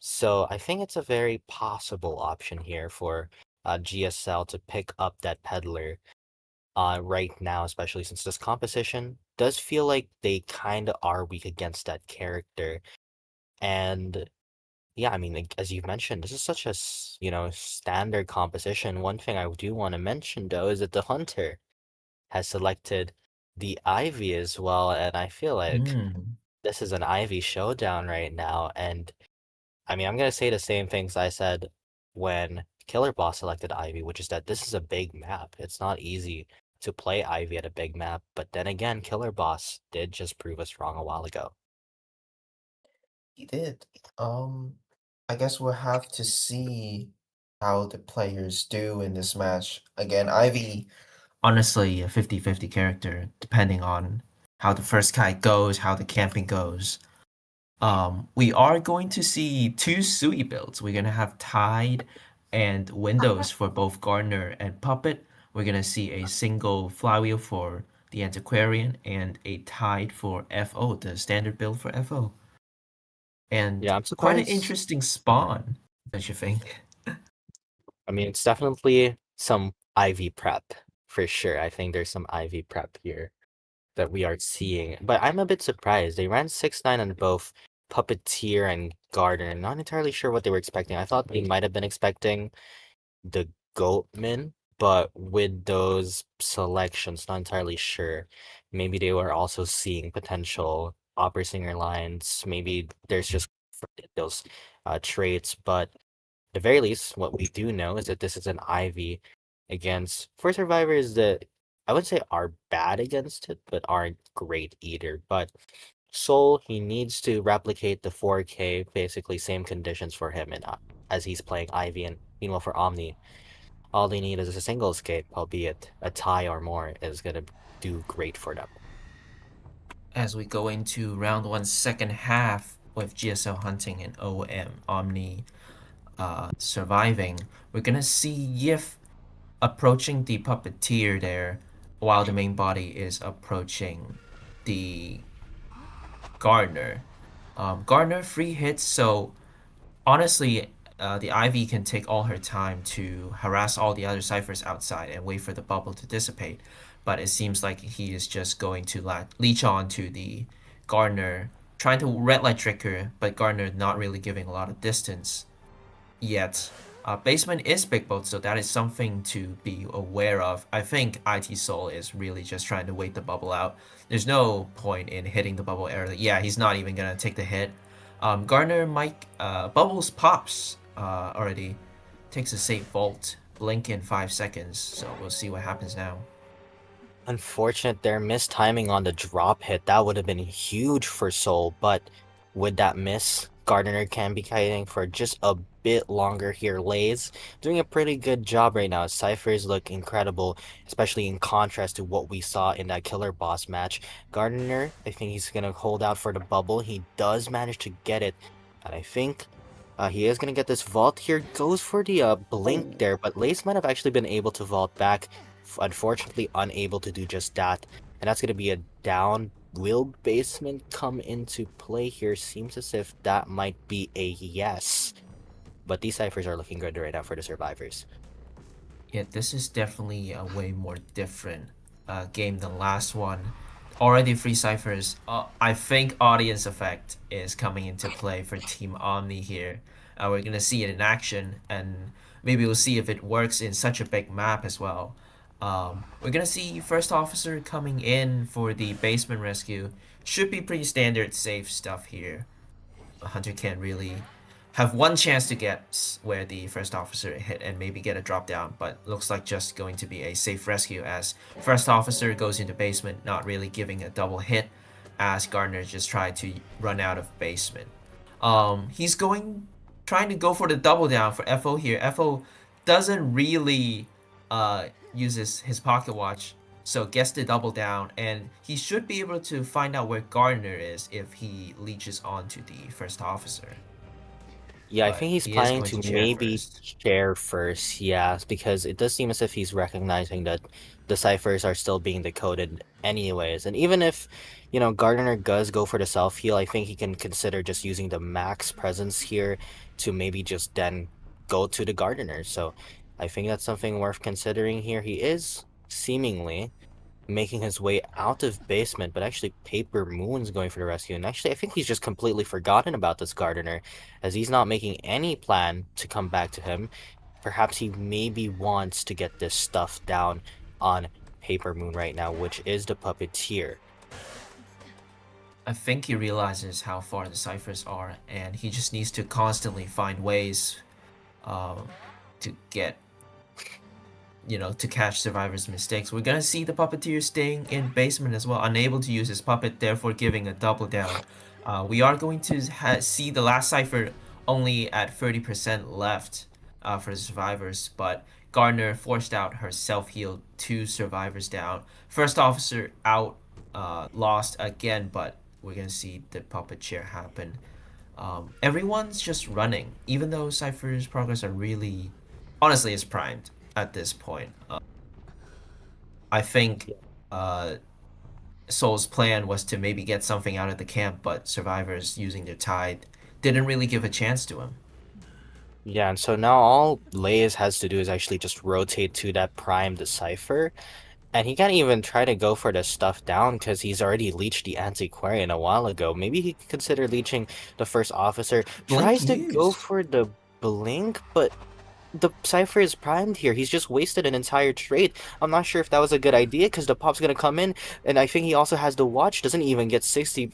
Speaker 2: So I think it's a very possible option here for GSL to pick up that peddler right now, especially since this composition does feel like they kind of are weak against that character. And yeah, I mean, like, as you've mentioned, this is such a standard composition. One thing I do want to mention though is that the hunter has selected the Ivy as well, and I feel like
Speaker 1: Mm.
Speaker 2: this is an Ivy showdown right now, and I mean, I'm gonna say the same things I said when Killer Boss selected Ivy, which is that this is a big map. It's not easy to play Ivy at a big map, but then again, Killer Boss did just prove us wrong a while ago.
Speaker 1: He did. I guess we'll have to see how the players do in this match. Again, Ivy, honestly, a 50-50 character, depending on how the first kite goes, how the camping goes. We are going to see two Sui builds. We're gonna have Tide and Windows for both Gardener and Puppet. We're gonna see a single flywheel for the Antiquarian and a Tide for FO, the standard build for FO. And
Speaker 2: Yeah, I'm
Speaker 1: quite an
Speaker 2: surprised.
Speaker 1: interesting spawn, don't you think?
Speaker 2: I mean, it's definitely some Ivy prep for sure. I think there's some Ivy prep here that we are seeing, but I'm a bit surprised. They ran 6-9 on both Puppeteer and Gardener. Not entirely sure what they were expecting. I thought they might have been expecting the Goatman, but with those selections, not entirely sure. Maybe they were also seeing potential opera singer lines. Maybe there's just those traits, but at the very least, what we do know is that this is an Ivy against four survivors that I would say are bad against it, but aren't great either. But Soul, he needs to replicate the 4K, basically same conditions for him and as he's playing Ivy, and meanwhile for Omni. All they need is a single escape, albeit a tie or more is gonna do great for them.
Speaker 1: As we go into round one, second half with GSL hunting and Omni surviving, we're gonna see Yif approaching the puppeteer there, while the main body is approaching the Gardner. Gardner free hits, so honestly, the Ivy can take all her time to harass all the other ciphers outside and wait for the bubble to dissipate. But it seems like he is just going to leech on to the Gardner, trying to red light trick her, but Gardner not really giving a lot of distance yet. Basement is big boat, so that is something to be aware of. I think IT Soul is really just trying to wait the bubble out. There's no point in hitting the bubble early. Yeah, he's not even gonna take the hit. Garner might bubbles pops already. Takes a safe vault. Blink in 5 seconds. So we'll see what happens now.
Speaker 2: Unfortunate their missed timing on the drop hit. That would have been huge for Soul, but with that miss, Gardner can be kiting for just a bit longer here. Lays doing a pretty good job right now. Cyphers look incredible, especially in contrast to what we saw in that Killer Boss match. Gardner, I think he's gonna hold out for the bubble. He does manage to get it, and I think he is going to get this vault here. Goes for the blink
Speaker 1: Oh,
Speaker 2: there, but Lace might have actually been able to vault back. Unfortunately, unable to do just that. And that's going to be a down. Will Basement come into play here? Seems as if that might be a yes. But these ciphers are looking good right now for the survivors.
Speaker 1: yeah, this is definitely a way more different game than last one. Already free ciphers. I think audience effect is coming into play for Team Omni here. We're gonna see it in action, and maybe we'll see if it works in such a big map as well. We're gonna see first officer coming in for the basement rescue. Should be pretty standard safe stuff here. Hunter can't really have one chance to get where the first officer hit and maybe get a drop down, but looks like just going to be a safe rescue as first officer goes into basement, not really giving a double hit as Gardner just tried to run out of basement. He's trying to go for the double down for FO here. FO doesn't really uses his pocket watch, so gets the double down, and he should be able to find out where Gardner is if he leeches onto the first officer.
Speaker 2: Yeah, I
Speaker 1: But
Speaker 2: think he's
Speaker 1: he is
Speaker 2: planning
Speaker 1: going to
Speaker 2: to
Speaker 1: chair
Speaker 2: maybe
Speaker 1: first.
Speaker 2: share first, yeah, because it does seem as if he's recognizing that the ciphers are still being decoded anyways. And even if, Gardner does go for the self-heal, I think he can consider just using the max presence here to maybe just then go to the Gardener. So I think that's something worth considering here. He is seemingly making his way out of basement, but actually Paper Moon's going for the rescue. And actually, I think he's just completely forgotten about this gardener, as he's not making any plan to come back to him. Perhaps he maybe wants to get this stuff down on Paper Moon right now, which is the puppeteer.
Speaker 1: I think he realizes how far the ciphers are, and he just needs to constantly find ways um, to get to catch survivors' mistakes. We're gonna see the puppeteer staying in basement as well, unable to use his puppet, therefore giving a double down. We are going to see the last cipher only at 30% left for the survivors, but Gardner forced out her self-heal, 2 survivors down. First officer out, lost again, but we're gonna see the puppet chair happen. Everyone's just running, even though Cypher's progress are really, honestly, is primed at this point. I think uh, Soul's plan was to maybe get something out of the camp, but survivors using their tide didn't really give a chance to him.
Speaker 2: Yeah, and so now all Leia's has to do is actually just rotate to that prime decipher. And he can't even try to go for the stuff down because he's already leached the antiquarian a while ago. Maybe he could consider leeching the first officer.
Speaker 1: Blink
Speaker 2: Tries to go
Speaker 1: used.
Speaker 2: for the blink, but the Cypher is primed here. He's just wasted an entire trade. I'm not sure if that was a good idea because the pop's gonna come in, and I think he also has the watch. Doesn't even get 60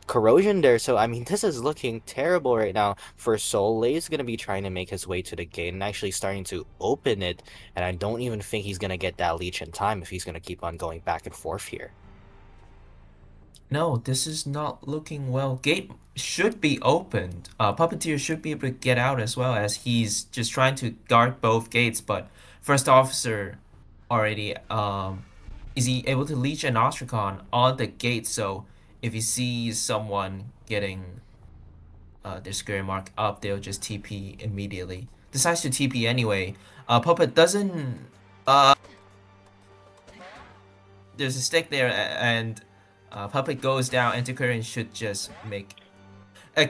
Speaker 2: corrosion there. So I mean, this is looking terrible right now for Soul. Lei's gonna be trying to make his way to the gate and actually starting to open it. And I don't even think he's gonna get that leech in time if he's gonna keep on going back and forth here.
Speaker 1: No, this is not looking well. Gate should be opened. Puppeteer should be able to get out as well as he's just trying to guard both gates, but first officer already is he able to leech an Ostracon on the gate, so if he sees someone getting their square mark up, they'll just TP immediately. Decides to TP anyway. Puppet doesn't there's a stick there and Puppet goes down. Antiquarian should just make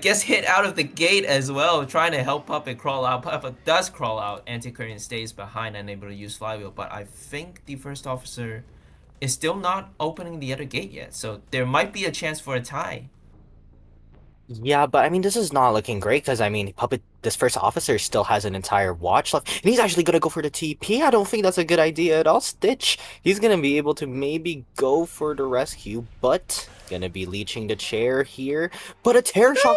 Speaker 1: gets hit out of the gate as well, trying to help Puppet crawl out. Puppet does crawl out. Antiquarian stays behind, unable to use flywheel. But I think the first officer is still not opening the other gate yet, so there might be a chance for a tie.
Speaker 2: Yeah, but I mean, this is not looking great because I mean, this first officer still has an entire watch left, and he's actually gonna go for the TP. I don't think that's a good idea at all. Stitch, he's gonna be able to maybe go for the rescue, but gonna be leeching the chair here. But a terror shock.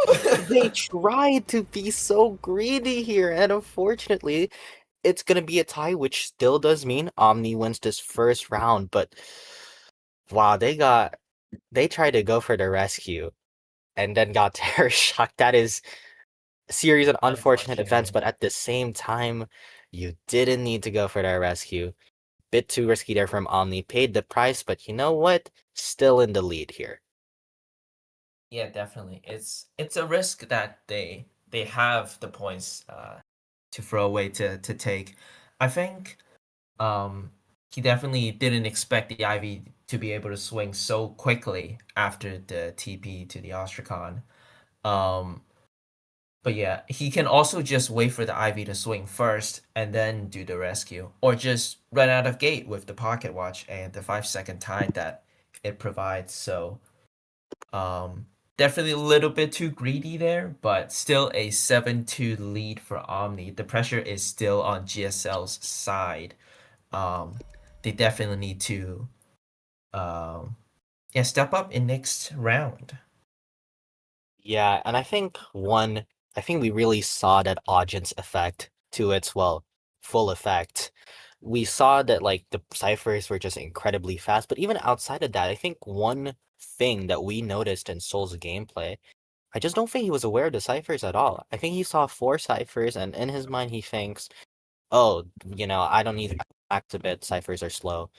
Speaker 2: They tried to be so greedy here, and unfortunately, it's gonna be a tie, which still does mean Omni wins this first round. But wow, they tried to go for the rescue and then got terror shock. That is a series of unfortunate events,
Speaker 1: Unfortunate.
Speaker 2: but at the same time, you didn't need to go for that rescue. Bit too risky there from Omni. Paid the price, but you know what? Still in the lead here.
Speaker 1: Yeah, definitely. It's a risk that they have the points to throw away to take. I think he definitely didn't expect the Ivy to be able to swing so quickly after the TP to the Ostracon. Um, but yeah, he can also just wait for the Ivy to swing first and then do the rescue, or just run out of gate with the pocket watch and the 5 second time that it provides. So um, definitely a little bit too greedy there, but still a 7-2 lead for Omni. The pressure is still on GSL's side. Um, they definitely need to yeah, step up in next round.
Speaker 2: Yeah, and I think we really saw that audience effect to its, well, full effect. We saw that, like, the ciphers were just incredibly fast, but even outside of that, I think one thing that we noticed in Soul's gameplay, I just don't think he was aware of the ciphers at all. I think he saw four ciphers, and in his mind, he thinks, oh, I don't need to act a bit, ciphers are slow.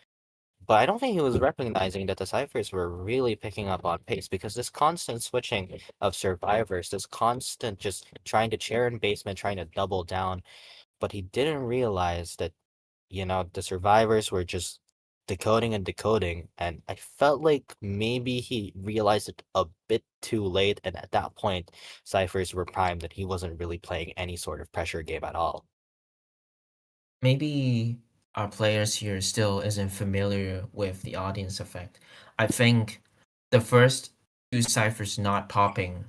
Speaker 2: But I don't think he was recognizing that the ciphers were really picking up on pace because this constant switching of survivors, this constant just trying to chair in basement, trying to double down. But he didn't realize that, the survivors were just decoding and decoding. And I felt like maybe he realized it a bit too late. And at that point, ciphers were primed that he wasn't really playing any sort of pressure game at all.
Speaker 1: Maybe our players here still isn't familiar with the audience effect. I think the first two ciphers not popping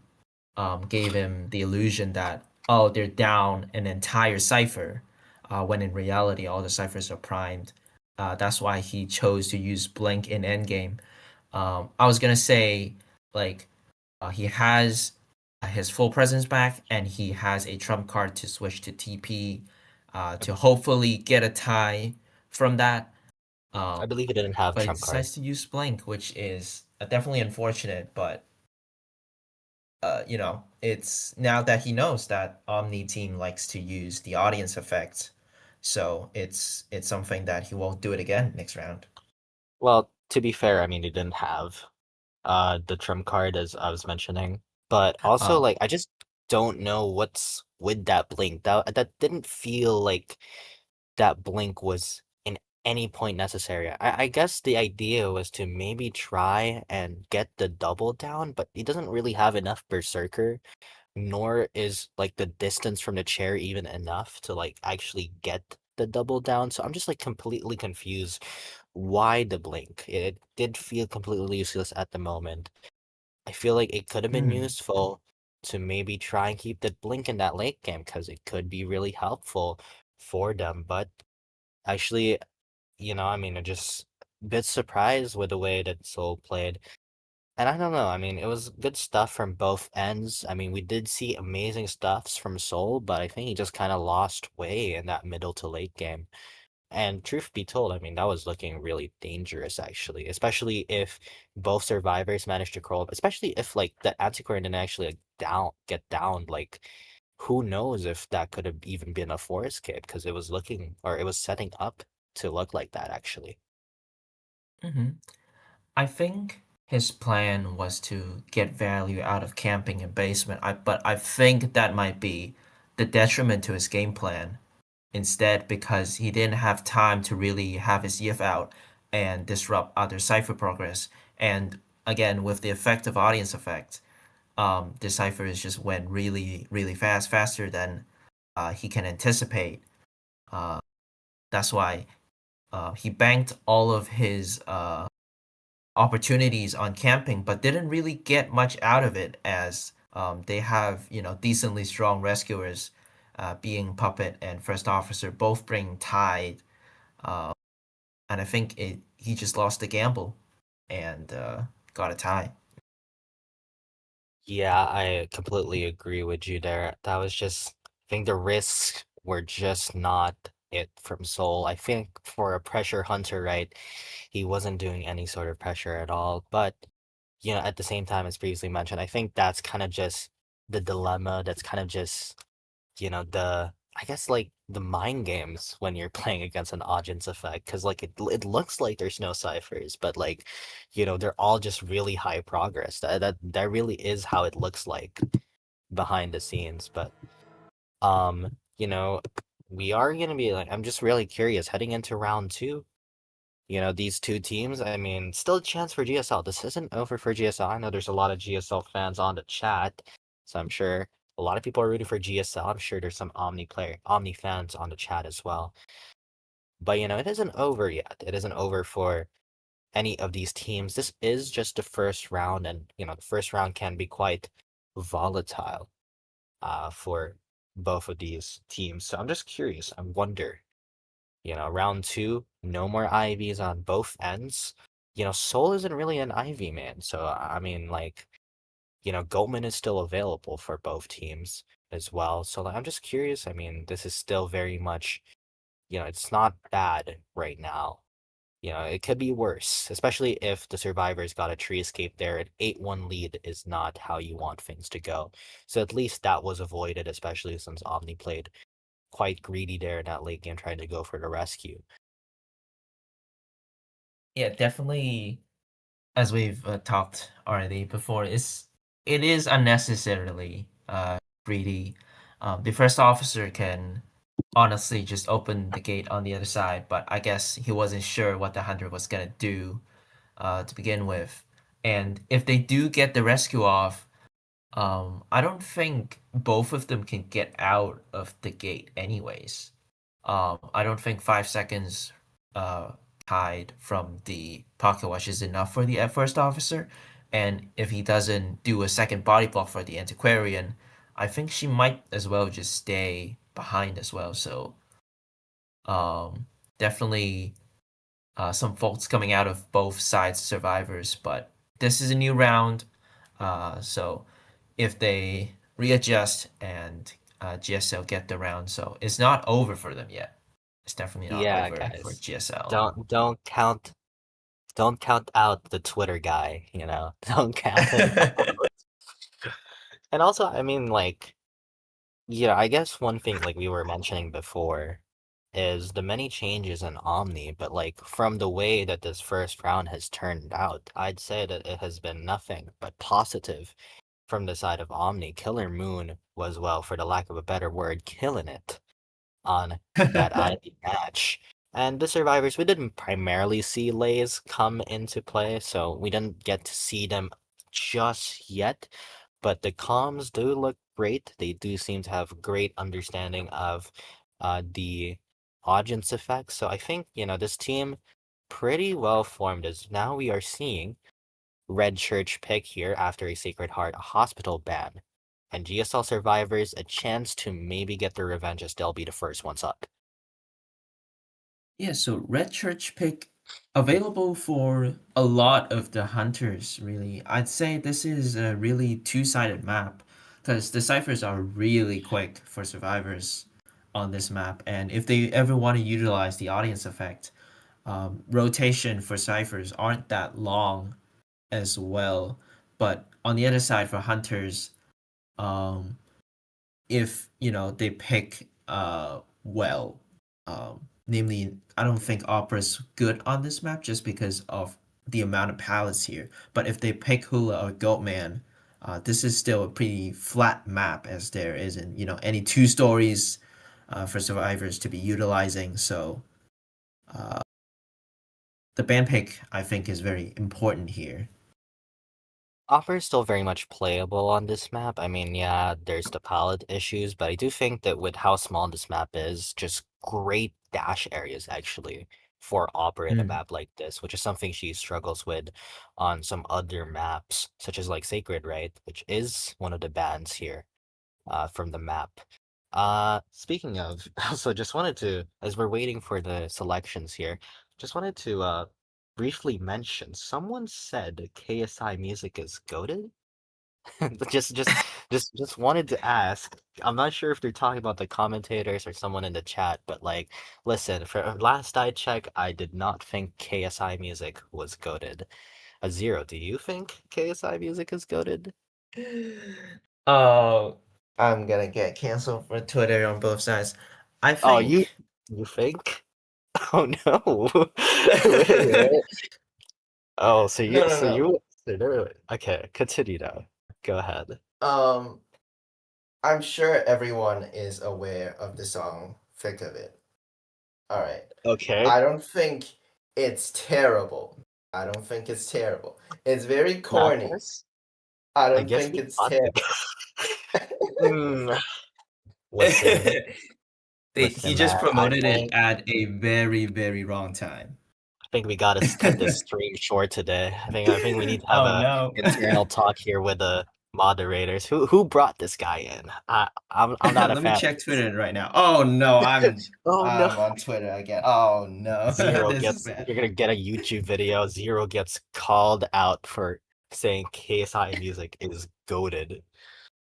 Speaker 1: gave him the illusion that, oh, they're down an entire cipher, when in reality all the ciphers are primed. That's why he chose to use blink in endgame. I was gonna say, like, he has his full presence back, and he has a trump card to switch to TP, to hopefully get a tie from that.
Speaker 2: I
Speaker 1: Um,
Speaker 2: believe he didn't have
Speaker 1: but he
Speaker 2: trump card.
Speaker 1: decides to use blink, which is definitely unfortunate. But it's now that he knows that Omni team likes to use the audience effect, so it's something that he won't do it again next round.
Speaker 2: Well, to be fair, I mean, he didn't have the trump card as I was mentioning. But also,
Speaker 1: Oh,
Speaker 2: like, I just don't know what's with that blink. That didn't feel like that blink was in any point necessary. I guess the idea was to maybe try and get the double down, but he doesn't really have enough berserker, nor is like the distance from the chair even enough to like actually get the double down. So I'm just like completely confused why the blink. It did feel completely useless at the moment. I feel like it could have been
Speaker 1: hmm.
Speaker 2: useful to maybe try and keep the blink in that late game because it could be really helpful for them. But actually, I mean, I'm just a bit surprised with the way that Soul played. And I don't know, I mean, it was good stuff from both ends. I mean, we did see amazing stuffs from Soul, but I think he just kind of lost way in that middle to late game. And truth be told, I mean, that was looking really dangerous, actually, especially if both survivors managed to crawl, especially if like the antiquarian didn't actually like get down, like who knows if that could have even been a forest cape because it was looking or it was setting up to look like that actually.
Speaker 1: Hmm. I think his plan was to get value out of camping in basement. But I think that might be the detriment to his game plan instead because he didn't have time to really have his yiff out and disrupt other cipher progress. And again, with the effective audience effect, the ciphers just went really, really fast, faster than he can anticipate. Uh, that's why he banked all of his opportunities on camping, but didn't really get much out of it as they have, decently strong rescuers, being Puppet and First Officer, both bring Tide, uh, and I think he just lost the gamble and got a tie.
Speaker 2: Yeah, I completely agree with you there. That was just, I think the risks were just not it from Soul. I think for a pressure hunter, right, he wasn't doing any sort of pressure at all. But, at the same time, as previously mentioned, I think that's kind of just the dilemma. That's kind of just, I guess like the mind games when you're playing against an audience effect. Because like it looks like there's no ciphers, but like, they're all just really high progress. That really is how it looks like behind the scenes. But you know, we are gonna be like, I'm just really curious heading into round two. These two teams, I mean, still a chance for GSL. This isn't over for GSL. I know there's a lot of GSL fans on the chat, so I'm sure a lot of people are rooting for GSL. I'm sure there's some Omni fans on the chat as well. But it isn't over yet. It isn't over for any of these teams. This is just the first round, and the first round can be quite volatile for both of these teams. So I'm just curious. I wonder, round two, no more IVs on both ends. Soul isn't really an IV man. So, I mean, like, Goldman is still available for both teams as well. So, like, I'm just curious. I mean, this is still very much, it's not bad right now. It could be worse, especially if the survivors got a tree escape there. An 8-1 lead is not how you want things to go. So at least that was avoided, especially since Omni played quite greedy there in that late game trying to go for the rescue.
Speaker 1: Yeah, definitely. As we've talked already before, it is unnecessarily greedy. The first officer can honestly just open the gate on the other side, but I guess he wasn't sure what the hunter was gonna do to begin with. And if they do get the rescue off, I don't think both of them can get out of the gate anyways. I don't think 5 seconds uh, tied from the pocket watch is enough for the first officer. And if he doesn't do a second body block for the antiquarian, I think she might as well just stay behind as well. So um, definitely some faults coming out of both sides survivors. But this is a new round, so if they readjust and GSL get the round, so it's not over for them yet. It's definitely not
Speaker 2: Yeah,
Speaker 1: over for
Speaker 2: guys.
Speaker 1: GSL.
Speaker 2: Don't count out the Twitter guy, Don't count him out. And also, I mean, like, I guess one thing like we were mentioning before is the many changes in Omni, but like from the way that this first round has turned out, I'd say that it has been nothing but positive from the side of Omni. Killer Moon was, well, for the lack of a better word, killing it on that ID match. And the survivors, we didn't primarily see Lays come into play, so we didn't get to see them just yet. But the comms do look great. They do seem to have great understanding of the audience effects. So I think, this team pretty well formed as now we are seeing Red Church pick here after a Sacred Heart hospital ban. And GSL survivors a chance to maybe get their revenge as they'll be the first ones up.
Speaker 1: Yeah, so Red Church pick available for a lot of the hunters, really. I'd say this is a really two-sided map because the ciphers are really quick for survivors. on this map, and if they ever want to utilize the audience effect, rotation for ciphers aren't that long as well. But on the other side, for hunters, um, if they pick well, namely, I don't think Opera's good on this map just because of the amount of pallets here. But if they pick Hula or Goatman, this is still a pretty flat map as there isn't any two stories for survivors to be utilizing. So uh, the band pick I think is very important here.
Speaker 2: Opera is still very much playable on this map. I mean, yeah, there's the palette issues, but I do think that with how small this map is, just great dash areas actually for Opera in a
Speaker 1: Mm.
Speaker 2: map like this, which is something she struggles with on some other maps, such as like Sacred, right? Which is one of the bands here from the map. Speaking of, also just wanted to, as we're waiting for the selections here, just wanted to briefly mention, someone said KSI music is goated. Just, just, just wanted to ask. I'm not sure if they're talking about the commentators or someone in the chat, but like, listen, for last I checked, I did not think KSI music was goated. A zero, do you think KSI music is goated?
Speaker 1: Oh, I'm gonna get canceled for Twitter on both sides. I
Speaker 2: Oh, you
Speaker 1: think.
Speaker 2: you think? Oh no. Wait, wait. Oh, so
Speaker 1: No,
Speaker 2: you
Speaker 1: no,
Speaker 2: so
Speaker 1: no.
Speaker 2: you so there okay, continue now. Go ahead.
Speaker 1: Um, I'm sure everyone is aware of the song Thick of It. All right.
Speaker 2: Okay.
Speaker 1: I don't think it's terrible. I don't think it's terrible. It's very
Speaker 2: Yeah,
Speaker 1: corny. I
Speaker 2: I
Speaker 1: don't
Speaker 2: guess
Speaker 1: think
Speaker 2: we
Speaker 1: it's
Speaker 2: got
Speaker 1: terrible.
Speaker 2: the Mm, listen,
Speaker 1: He
Speaker 2: listen,
Speaker 1: just
Speaker 2: man. I
Speaker 1: promoted it
Speaker 2: think
Speaker 1: at a very, very wrong time.
Speaker 2: I think we gotta cut this stream short today. I think we need to have
Speaker 1: Oh
Speaker 2: a
Speaker 1: no.
Speaker 2: internal talk here with the moderators. Who brought this guy in? I'm not a
Speaker 1: Let me
Speaker 2: fan of
Speaker 1: check
Speaker 2: this.
Speaker 1: Twitter right now. Oh no,
Speaker 2: Oh no.
Speaker 1: I'm on Twitter again. Oh no,
Speaker 2: Zero
Speaker 1: this is
Speaker 2: gets
Speaker 1: bad.
Speaker 2: you're gonna get a YouTube video. Zero gets called out for saying KSI music is goaded.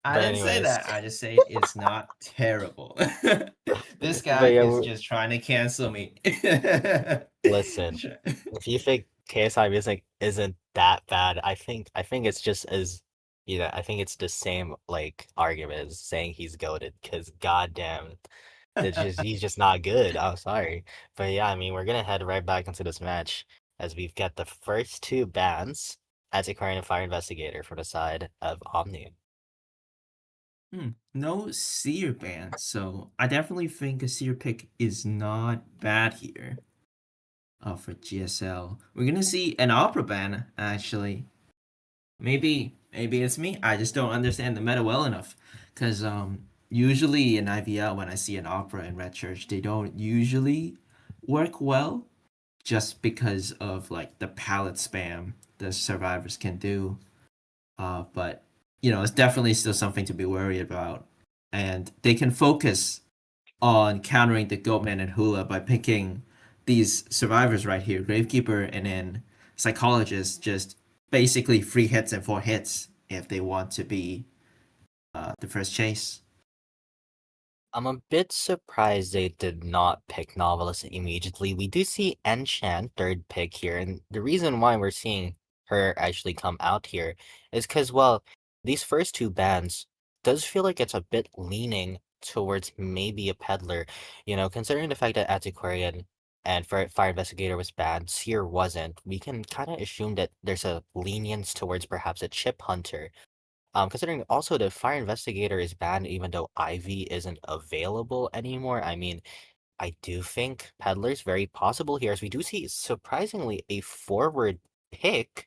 Speaker 1: I
Speaker 2: But
Speaker 1: didn't say
Speaker 2: anyways,
Speaker 1: that. I just say it's not terrible. This
Speaker 2: but
Speaker 1: guy
Speaker 2: yeah,
Speaker 1: is just trying to cancel me.
Speaker 2: listen. If you think KSI music isn't that bad, I think it's just as I think it's the same like argument as saying he's goaded because goddamn, he's just not good. I'm sorry, but yeah, I mean we're gonna head right back into this match as we've got the first two bans, Antiquarian and Fire Investigator for the side of Omni.
Speaker 1: No seer ban, so I definitely think a seer pick is not bad here. For GSL, we're gonna see an opera ban actually. Maybe it's me. I just don't understand the meta well enough. Cause usually in IVL when I see an opera in Red Church, they don't usually work well just because of like the palette spam the survivors can do. But it's definitely still something to be worried about. And they can focus on countering the Goatman and Hula by picking these survivors right here, Gravekeeper and then Psychologist, just basically 3 hits and 4 hits if they want to be the first chase.
Speaker 2: I'm a bit surprised they did not pick Novelist immediately. We do see Enchan third pick here, and the reason why we're seeing her actually come out here is because, well, these first two bands does feel like it's a bit leaning towards maybe a peddler. Considering the fact that Antiquarian and Fire Investigator was banned, Seer wasn't, we can kind of assume that there's a lenience towards perhaps a chip hunter. Considering also the fire investigator is banned even though Ivy isn't available anymore. I mean, I do think Peddler's very possible here, as we do see surprisingly a forward pick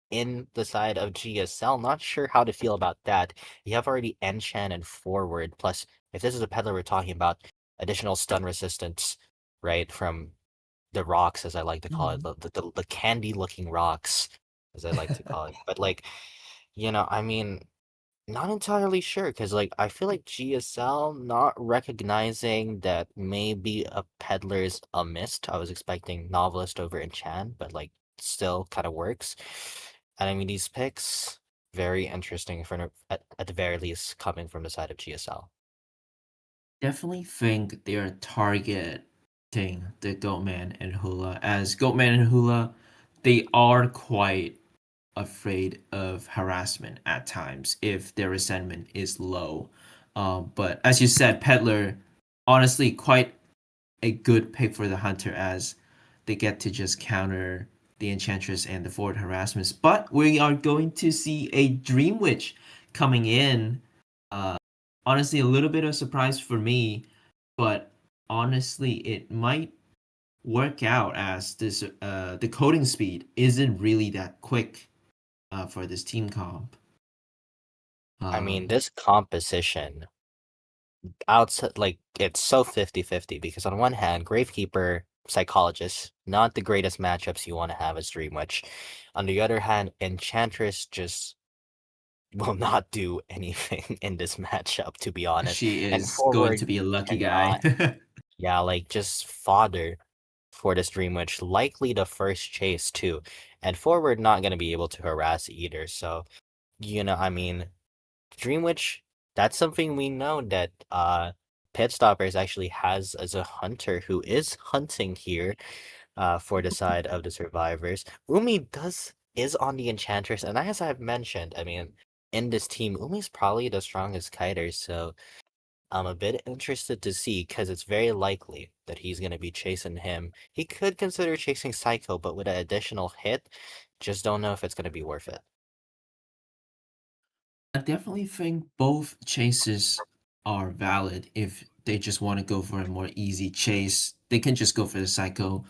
Speaker 2: in the side of GSL. Not sure how to feel about that. You have already Enchan and forward, plus if this is a Peddler, we're talking about additional stun resistance, right, from the rocks, as I like to call it,
Speaker 1: Mhm.
Speaker 2: the candy looking rocks, as I like to call it. But like, I mean, not entirely sure, because like I feel like GSL not recognizing that maybe a peddler's a mist. I was expecting novelist over enchant, but like still kind of works. And I mean these picks very interesting for at the very least coming from the side of GSL.
Speaker 1: Definitely think they are targeting the Goatman and Hula. As Goatman and Hula, they are quite afraid of harassment at times if their resentment is low. But as you said, Peddler, honestly, quite a good pick for the Hunter as they get to just counter the Enchantress and the forward harassments. But we are going to see a Dream Witch coming in. Uh, honestly, a little bit of surprise for me, but honestly, it might work out as this the coding speed isn't really that quick for this team comp.
Speaker 2: I mean,
Speaker 1: Um,
Speaker 2: this composition outside like it's so 50-50 because on one hand, Gravekeeper, Psychologist, not the greatest matchups you want to have as Dream Witch. On the other hand, Enchantress just will not do anything in this matchup, to be honest.
Speaker 1: she
Speaker 2: And
Speaker 1: is going to
Speaker 2: forward
Speaker 1: be a lucky guy.
Speaker 2: cannot, yeah, like just fodder for this Dream Witch, likely the first chase too. And forward not gonna be able to harass either. So, I mean, Dream Witch, that's something we know that Pit Stoppers actually has as a hunter who is hunting here for the side of the survivors. Umi is on the Enchantress, and as I've mentioned, I mean, in this team, Umi's probably the strongest kiter, so I'm a bit interested to see because it's very likely that he's gonna be chasing him. He could consider chasing Psycho, but with an additional hit, just don't know if it's gonna be worth it.
Speaker 1: I definitely think both chases are valid. If they just want to go for a more easy chase, they can just go for the Psycho.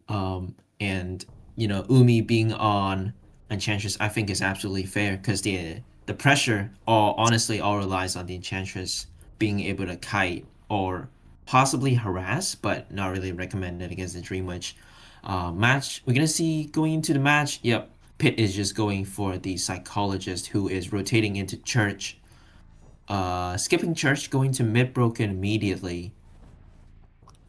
Speaker 1: And Umi being on Enchantress, I think is absolutely fair because the pressure all honestly all relies on the Enchantress being able to kite or possibly harass, but not really recommended against the Dream Witch. Match we're gonna see going into the match. Yep, Pitt is just going for the psychologist who is rotating into church. Skipping church, going to mid broken immediately.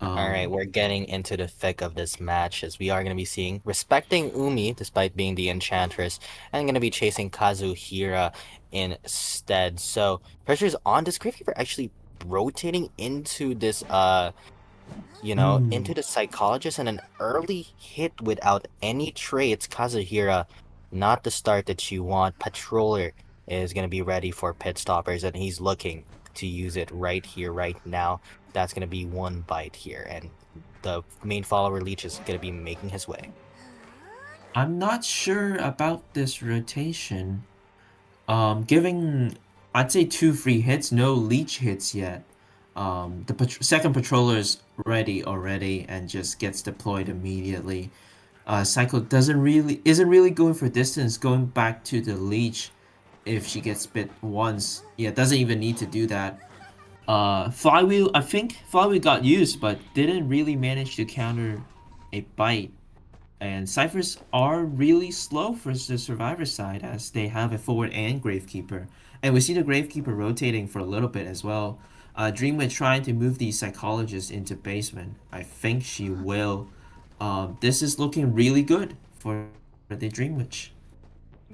Speaker 2: All right,
Speaker 1: Um,
Speaker 2: we're getting into the thick of this match as we are going to be seeing respecting Umi despite being the Enchantress and going to be chasing Kazuhira instead. So pressure's on this Gravekeeper actually rotating into this into
Speaker 1: hmm.
Speaker 2: the psychologist and an early hit without any traits. Kazuhira, not the start that you want. Patroller is going to be ready for pit stoppers, and he's looking to use it right here, right now. That's going to be one bite here, and the main follower leech is going to be making his way.
Speaker 1: I'm not sure about this rotation. Giving I'd say two free hits, no leech hits yet. The second patroller is ready already and just gets deployed immediately. Cycle isn't really going for distance, going back to the leech if she gets bit once. Yeah, doesn't even need to do that. Flywheel, I think Flywheel got used, but didn't really manage to counter a bite. And ciphers are really slow for the survivor side as they have a forward and gravekeeper. And we see the gravekeeper rotating for a little bit as well. Dreamway trying to move the psychologist into basement. I think she will. This is looking really good for the Dream Witch.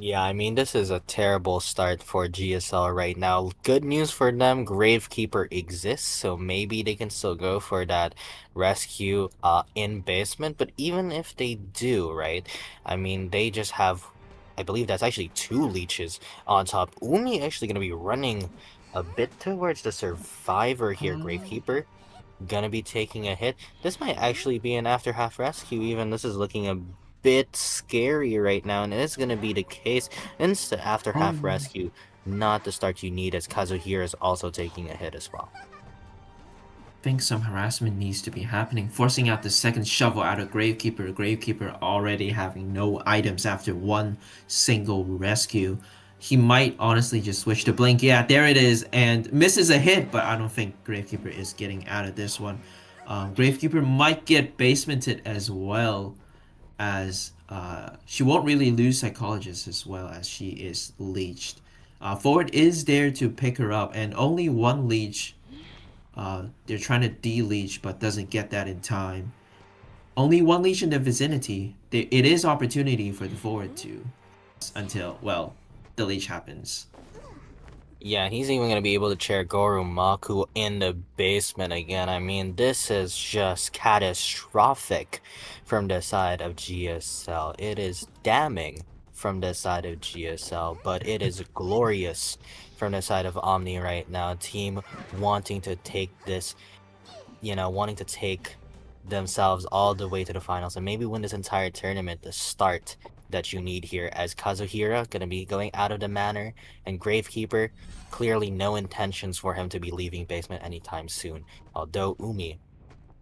Speaker 2: Yeah, I mean, this is a terrible start for GSL right now. Good news for them, Gravekeeper exists, so maybe they can still go for that rescue in basement. But even if they do, right? I mean, they just have, I believe that's actually two leeches on top. Umi actually gonna be running a bit towards the survivor here, Gravekeeper gonna be taking a hit. This might actually be an after half rescue even. This is looking a bit scary right now, and it's gonna be the case. Insta after
Speaker 1: Oh
Speaker 2: half
Speaker 1: no.
Speaker 2: rescue, not the start you need as Kazuhira is also taking a hit as well.
Speaker 1: Think some harassment needs to be happening, forcing out the second shovel out of Gravekeeper. Gravekeeper already having no items after one single rescue. He might honestly just switch to Blink. Yeah, there it is, and misses a hit, but I don't think Gravekeeper is getting out of this one. Gravekeeper might get basemented as well, as she won't really lose Psychologist as well as she is leeched. Forward is there to pick her up, and only one leech they're trying to de-leech, but doesn't get that in time. Only one leech in the vicinity. It is opportunity for the forward to until well, the leech happens.
Speaker 2: Yeah, he's even gonna be able to chair Goro Maku in the basement again. I mean, this is just catastrophic from the side of GSL. It is damning from the side of GSL, but it is glorious from the side of Omni right now. Team wanting to take this, wanting to take themselves all the way to the finals and maybe win this entire tournament, the start that you need here, as Kazuhira gonna be going out of the manor and Gravekeeper, clearly no intentions for him to be leaving basement anytime soon, although Umi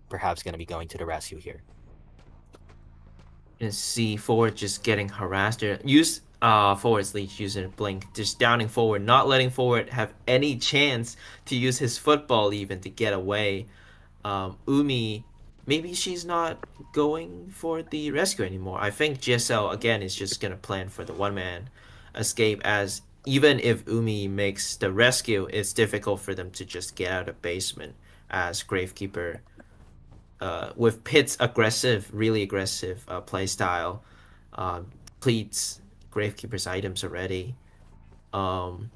Speaker 2: perhaps gonna be going to the rescue here.
Speaker 1: And see forward just getting harassed there. Use forward's leech using blink, just downing forward, not letting forward have any chance to use his football even to get away. Umi, maybe she's not going for the rescue anymore. I think GSL again is just gonna plan for the one man escape, as even if Umi makes the rescue, it's difficult for them to just get out of basement as Gravekeeper with Pitt's aggressive, really aggressive play style, depletes Gravekeeper's items already. Um,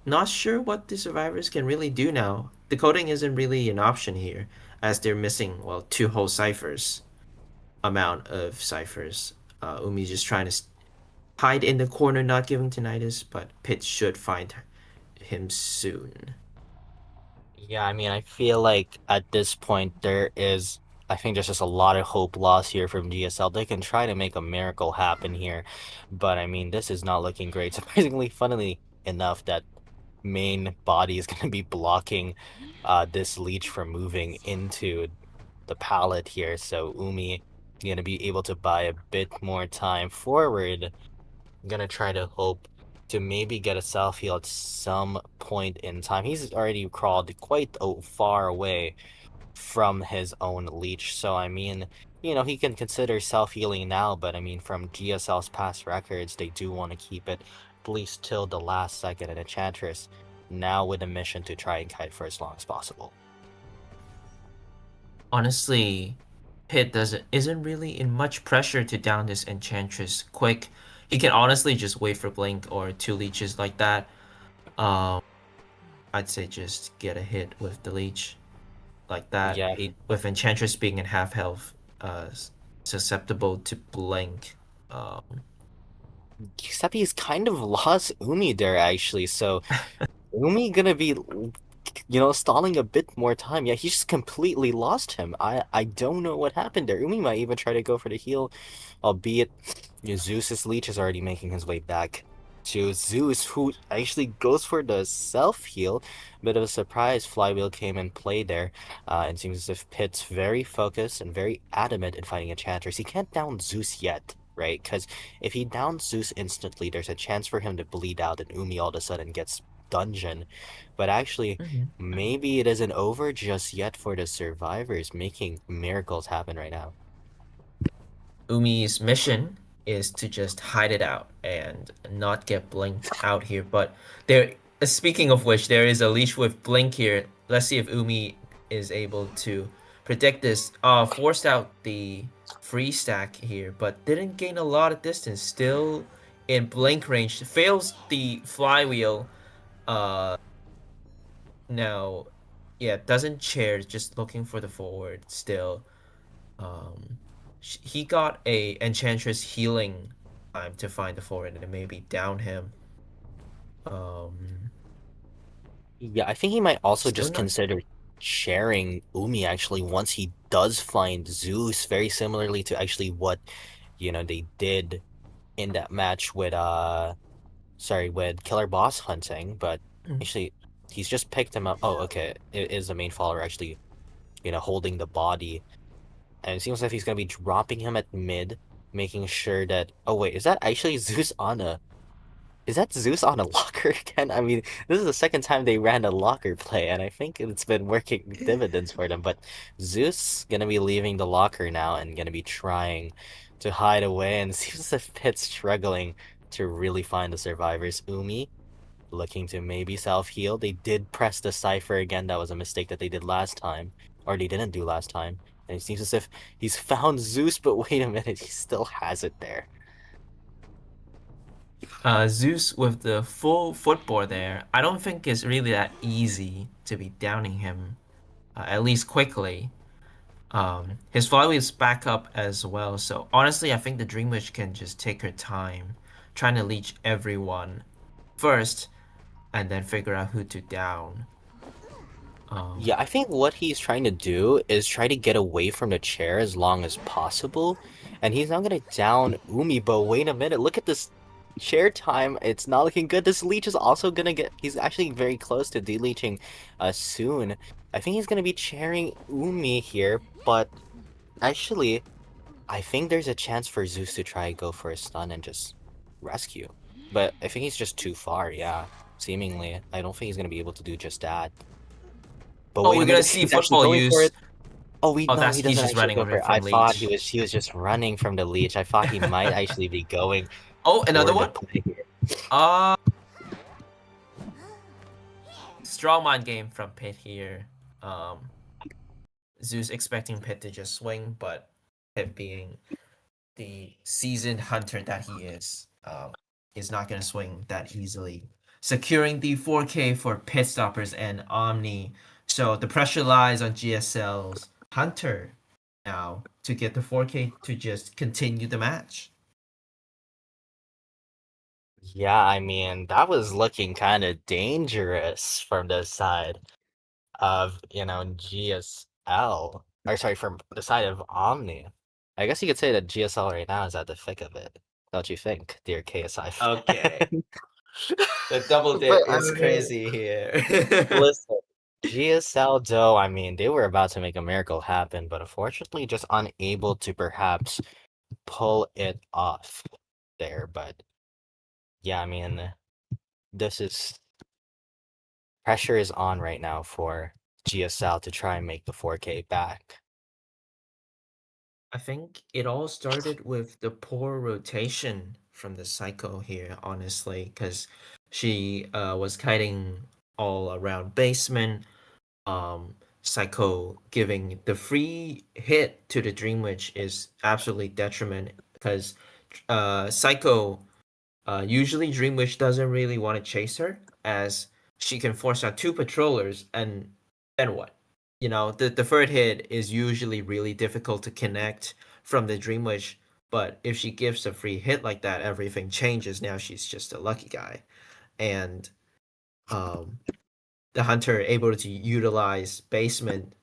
Speaker 1: Not sure what the survivors can really do now. Decoding isn't really an option here, as they're missing, well, two whole ciphers amount of ciphers. Umi's just trying to hide in the corner, not giving tinnitus, but Pitt should find him soon.
Speaker 2: Yeah, I mean, I feel like at this point I think there's just a lot of hope lost here from GSL. They can try to make a miracle happen here, but I mean, this is not looking great. Surprisingly, funnily enough, that main body is going to be blocking this leech from moving into the pallet here. So Umi going to be able to buy a bit more time forward. I'm gonna try to hope to maybe get a self heal at some point in time. He's already crawled quite far away from his own leech. So, I mean, he can consider self healing now, but I mean, from GSL's past records, they do want to keep it at least till the last second. And Enchantress now with a mission to try and kite for as long as possible.
Speaker 1: Honestly, Pitt doesn't isn't really in much pressure to down this Enchantress quick. He can honestly just wait for Blink or two leeches like that. Um, I'd say just get a hit with the leech like that.
Speaker 2: Yeah,
Speaker 1: With Enchantress being in half health, susceptible to Blink. Um,
Speaker 2: except he's kind of lost Umi there actually. So Umi gonna be stalling a bit more time. Yeah, he just completely lost him. I don't know what happened there. Umi might even try to go for the heal, albeit Zeus's leech is already making his way back to Zeus, who actually goes for the self heal. Bit of a surprise. Flywheel came and played there. It seems as if Pitt's very focused and very adamant in fighting Enchantress. He can't down Zeus yet. Right, because if he downs Zeus instantly, there's a chance for him to bleed out, and Umi all of a sudden gets dungeon. But actually,
Speaker 1: mhm.
Speaker 2: maybe it isn't over just yet for the survivors, making miracles happen right now.
Speaker 1: Umi's mission is to just hide it out and not get blinked out here. But there, speaking of which, there is a leash with blink here. Let's see if Umi is able to predict this. Forced out the free stack here, but didn't gain a lot of distance. Still in blink range. Fails the flywheel. Uh, Now, yeah, doesn't chair. Just looking for the forward still. Um, he got a Enchantress healing time to find the forward and maybe down him. Um,
Speaker 2: Yeah, I think he might also
Speaker 1: Still
Speaker 2: just
Speaker 1: not.
Speaker 2: consider sharing Umi actually once he does find Zeus, very similarly to actually what, they did in that match with with Killer Boss hunting, but actually he's just picked him up. Oh, okay. It is the main follower actually, holding the body. And it seems like he's gonna be dropping him at mid, making sure that oh wait, is that Zeus on a locker again? I mean, this is the second time they ran a locker play, and I think it's been working dividends for them. But Zeus gonna be leaving the locker now and gonna be trying to hide away, and it seems as if Pitt's struggling to really find the survivors. Umi looking to maybe self-heal. They did press the cipher again. That was a mistake that they did last time, or they didn't do last time. And it seems as if he's found Zeus, but wait a minute, he still has it there.
Speaker 1: Zeus with the full footboard there, I don't think it's really that easy to be downing him, at least quickly. His volley is back up as well, so honestly, I think the Dream Witch can just take her time, trying to leech everyone first, and then figure out who to down.
Speaker 2: Yeah,
Speaker 1: Um,
Speaker 2: I think what he's trying to do is try to get away from the chair as long as possible. And he's not gonna down Umi, but wait a minute, look at this chair time. It's not looking good. This leech is also gonna get he's actually very close to deleeching soon. I think he's gonna be chairing Umi here, but actually I think there's a chance for Zeus to try go for a stun and just rescue. But I think he's just too far, yeah. Seemingly. I don't think he's gonna be able to do just that. But
Speaker 1: oh,
Speaker 2: wait
Speaker 1: we're
Speaker 2: a
Speaker 1: gonna
Speaker 2: minute,
Speaker 1: see
Speaker 2: he's actually
Speaker 1: football
Speaker 2: going for
Speaker 1: use.
Speaker 2: it. Oh, we
Speaker 1: Oh,
Speaker 2: no,
Speaker 1: that's
Speaker 2: he
Speaker 1: he's
Speaker 2: doesn't
Speaker 1: just
Speaker 2: actually
Speaker 1: running
Speaker 2: go for
Speaker 1: away
Speaker 2: it. I
Speaker 1: from
Speaker 2: thought
Speaker 1: leech.
Speaker 2: he was just running from the leech. I thought he might actually be going
Speaker 1: Oh, another
Speaker 2: for the
Speaker 1: one.
Speaker 2: play here.
Speaker 1: Uh, Strongman game from Pit here. Um, Zeus expecting Pit to just swing, but Pit being the seasoned hunter that he is not going to swing that easily. Securing the 4K for Pit Stoppers and Omni. So the pressure lies on GSL's Hunter now to get the 4K to just continue the match.
Speaker 2: Yeah, I mean, that was looking kind of dangerous from the side of, GSL. Or sorry, from the side of Omni. I guess you could say that GSL right now is at the thick of it. Don't you think, dear KSI
Speaker 1: Okay.
Speaker 2: fan?
Speaker 1: The double
Speaker 2: But
Speaker 1: dip
Speaker 2: I
Speaker 1: is
Speaker 2: mean,
Speaker 1: crazy here.
Speaker 2: listen, GSL though, I mean, they were about to make a miracle happen, but unfortunately just unable to perhaps pull it off there. But yeah, I mean, this is pressure is on right now for GSL to try and make the 4K back.
Speaker 1: I think it all started with the poor rotation from the Psycho here, honestly, because she was kiting all around basement. Psycho giving the free hit to the Dream Witch is absolutely detriment because Psycho usually Dream Witch doesn't really want to chase her as she can force out two patrollers and then what? You know, the third hit is usually really difficult to connect from the Dream Witch, but if she gives a free hit like that, everything changes. Now she's just a lucky guy. And um the hunter able to utilize basement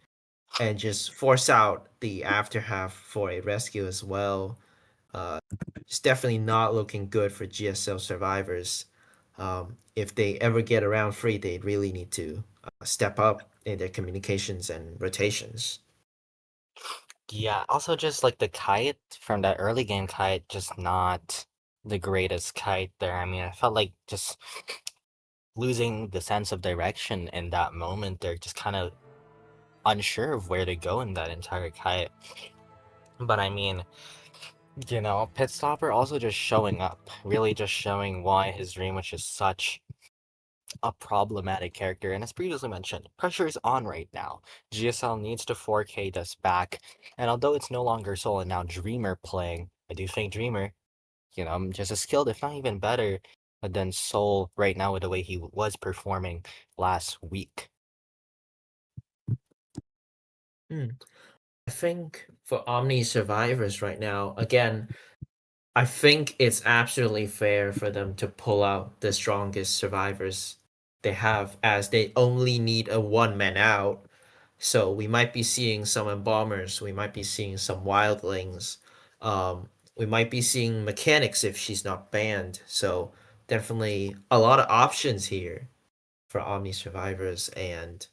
Speaker 1: and just force out the after half for a rescue as well. Uh, it's definitely not looking good for GSL survivors. If they ever get around free, they really need to step up in their communications and rotations.
Speaker 2: Yeah, also just like the kite from that early game kite, just not the greatest kite there. I mean, I felt like just losing the sense of direction in that moment. They're just kind of unsure of where to go in that entire kite. But I mean, Pit Stopper also just showing up, really just showing why his Dream Witch is such a problematic character. And as previously mentioned, pressure is on right now. GSL needs to 4K this back. And although it's no longer Soul and now Dreamer playing, I do think Dreamer, just as skilled, if not even better, than Soul right now with the way he was performing last week.
Speaker 1: Hmm. I think for Omni survivors right now, again, I think it's absolutely fair for them to pull out the strongest survivors they have, as they only need a one man out. So we might be seeing some embalmers, we might be seeing some wildlings, we might be seeing mechanics if she's not banned. So definitely a lot of options here for Omni survivors, and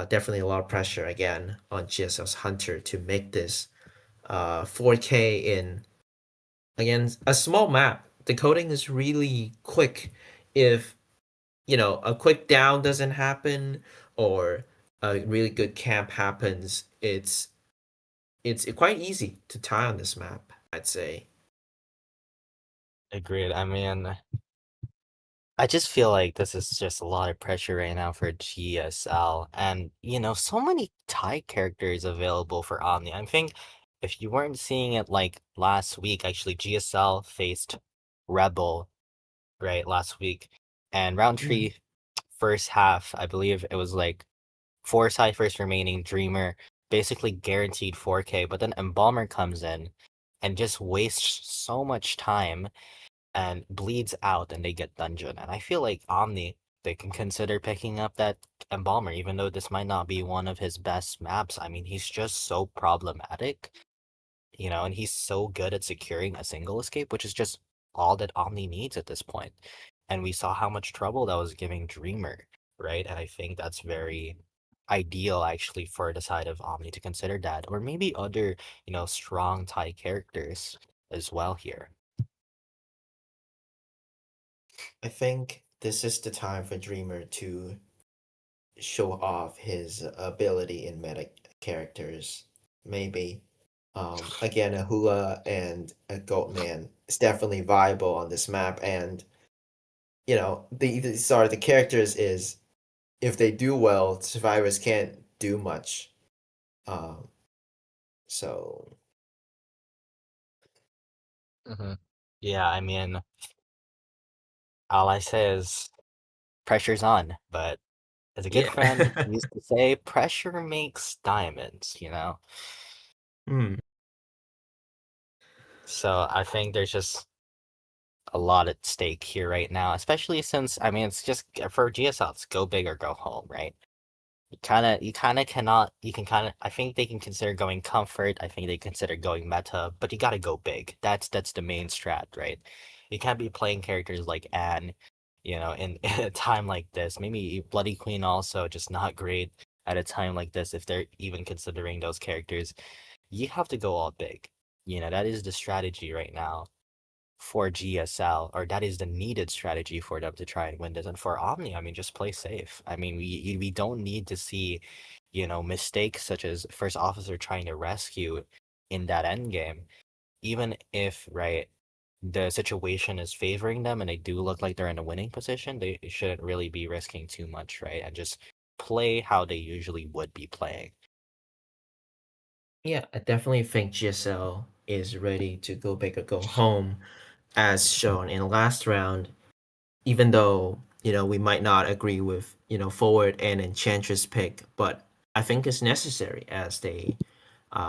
Speaker 1: definitely a lot of pressure again on GSL's Hunter to make this 4K in again a small map. The coding is really quick. If a quick down doesn't happen or a really good camp happens, it's quite easy to tie on this map, I'd say.
Speaker 2: Agreed. I mean, I just feel like this is just a lot of pressure right now for GSL. And, so many Thai characters available for Omni. I think if you weren't seeing it like last week, actually, GSL faced Rebel. right, last week. And round
Speaker 1: Mhm.
Speaker 2: three, first half, I believe it was like four ciphers remaining, Dreamer basically guaranteed 4K, but then Embalmer comes in and just wastes so much time and bleeds out and they get dungeon. And I feel like Omni, they can consider picking up that Embalmer, even though this might not be one of his best maps. I mean, he's just so problematic, and he's so good at securing a single escape, which is just all that Omni needs at this point. And we saw how much trouble that was giving Dreamer, right? And I think that's very ideal actually for the side of Omni to consider that, or maybe other, strong Thai characters as well here.
Speaker 1: I think this is the time for Dreamer to show off his ability in meta characters. Maybe. Again, a Hula and a Goatman is definitely viable on this map, and the characters is if they do well, survivors can't do much. Um, so
Speaker 2: Hmm. Yeah, I mean, all I say is pressure's on, but as a good
Speaker 1: yeah.
Speaker 2: friend used to say, pressure makes diamonds.
Speaker 1: Hmm.
Speaker 2: So I think there's just a lot at stake here right now, especially since I mean it's just for GSL, it's go big or go home, right? You kind of cannot. You can kind of. I think they can consider going comfort. I think they consider going meta, but you got to go big. That's the main strat, right? You can't be playing characters like Anne, in a time like this. Maybe Bloody Queen also just not great at a time like this if they're even considering those characters. You have to go all big. That is the strategy right now for GSL, or that is the needed strategy for them to try and win this. And for Omni, I mean, just play safe. I mean, we don't need to see, mistakes such as first officer trying to rescue in that end game, even if right the situation is favoring them and they do look like they're in a winning position, they shouldn't really be risking too much, right? And just play how they usually would be playing.
Speaker 1: Yeah, I definitely think GSL is ready to go big or go home, as shown in the last round. Even though we might not agree with forward and enchantress pick, but I think it's necessary as they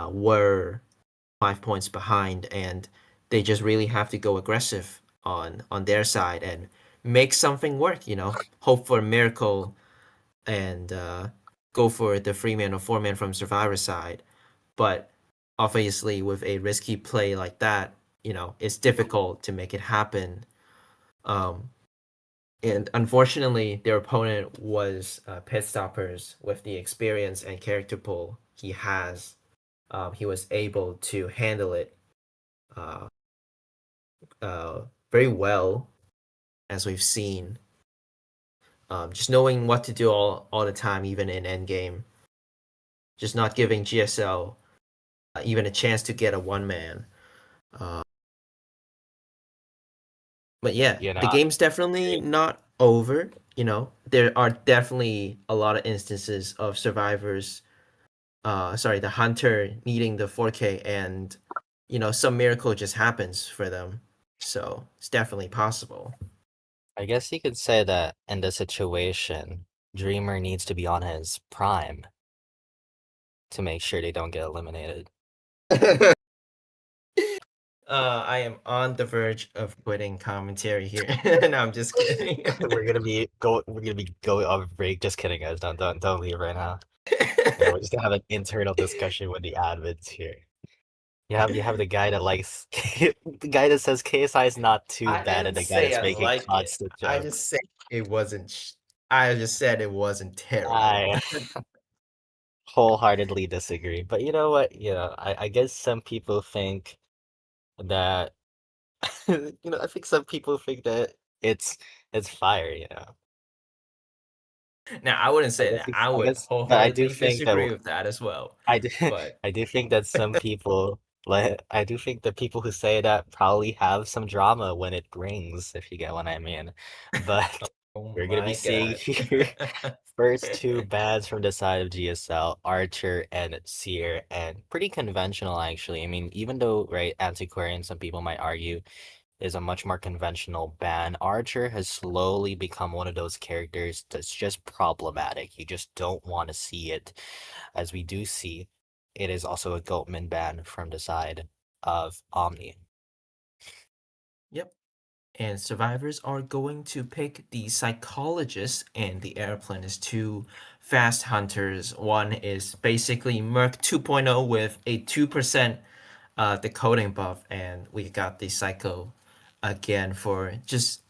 Speaker 1: were 5 points behind, and they just really have to go aggressive on their side and make something work. Hope for a miracle and go for the 3 man or 4 man from survivor side. But obviously, with a risky play like that, it's difficult to make it happen. Um, and unfortunately, their opponent was Pit Stoppers with the experience and character pool he has. He was able to handle it uh, very well, as we've seen. Just knowing what to do all the time, even in endgame. Just not giving GSL even a chance to get a 1 man. Uh, but yeah,
Speaker 2: You know,
Speaker 1: the game's definitely not over. There are definitely a lot of instances of survivors sorry, the hunter needing the 4K, and some miracle just happens for them. So it's definitely possible.
Speaker 2: I guess you could say that in this situation, Dreamer needs to be on his prime to make sure they don't get eliminated.
Speaker 1: I am on the verge of quitting commentary here. No, I'm just kidding.
Speaker 2: We're gonna be going on break. Just kidding, guys. Don't leave right now. We're just gonna have an internal discussion with the admins here. You have the guy that likes the guy that says KSI is not too
Speaker 1: I
Speaker 2: bad,
Speaker 1: didn't
Speaker 2: and the guy
Speaker 1: say
Speaker 2: that's
Speaker 1: I
Speaker 2: making
Speaker 1: like it.
Speaker 2: constant
Speaker 1: I
Speaker 2: jokes.
Speaker 1: just said it wasn't. I just said it wasn't terrible.
Speaker 2: I wholeheartedly disagree. But you know what? I guess some people think that I think some people think that it's fire.
Speaker 1: Now, I wouldn't say that. I
Speaker 2: I
Speaker 1: would
Speaker 2: guess, but I do
Speaker 1: wholeheartedly
Speaker 2: think that
Speaker 1: disagree with that as well.
Speaker 2: I do
Speaker 1: But
Speaker 2: I do think that some people like I do think the people who say that probably have some drama when it rings, if you get what I mean. But
Speaker 1: oh
Speaker 2: we're gonna be
Speaker 1: my
Speaker 2: seeing
Speaker 1: god.
Speaker 2: here first two bans from the side of GSL, Archer and Seer, and pretty conventional actually. I mean, even though right, Antiquarian, some people might argue is a much more conventional ban. Archer has slowly become one of those characters that's just problematic. You just don't want to see it. As we do see, it is also a Goatman ban from the side of Omni.
Speaker 1: Yep. And survivors are going to pick the psychologist and the airplane as two fast hunters. One is basically Merc 2.0 with a 2% decoding buff, and we got the psycho again for just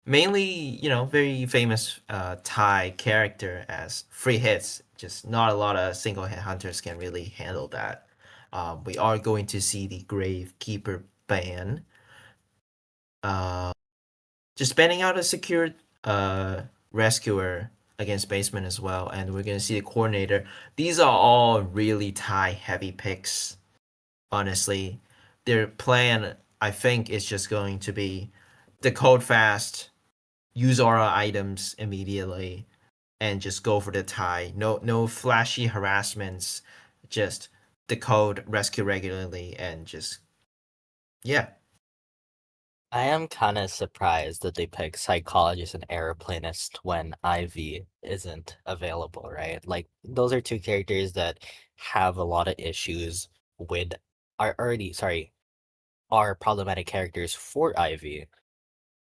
Speaker 1: mainly, very famous Thai character as free hits. Just not a lot of single hit hunters can really handle that. We are going to see the Gravekeeper ban. Uh, just banning out a secured rescuer against basement as well, and we're gonna see the coordinator. These are all really Thai heavy picks. Honestly, their plan I think is just going to be decode fast, use aura items immediately, and just go for the tie. No flashy harassments. Just decode, rescue regularly, and just yeah.
Speaker 2: I am kind of surprised that they pick psychologist and aeroplanist when Ivy isn't available, right? Like those are two characters that have a lot of issues with are already sorry, are problematic characters for Ivy.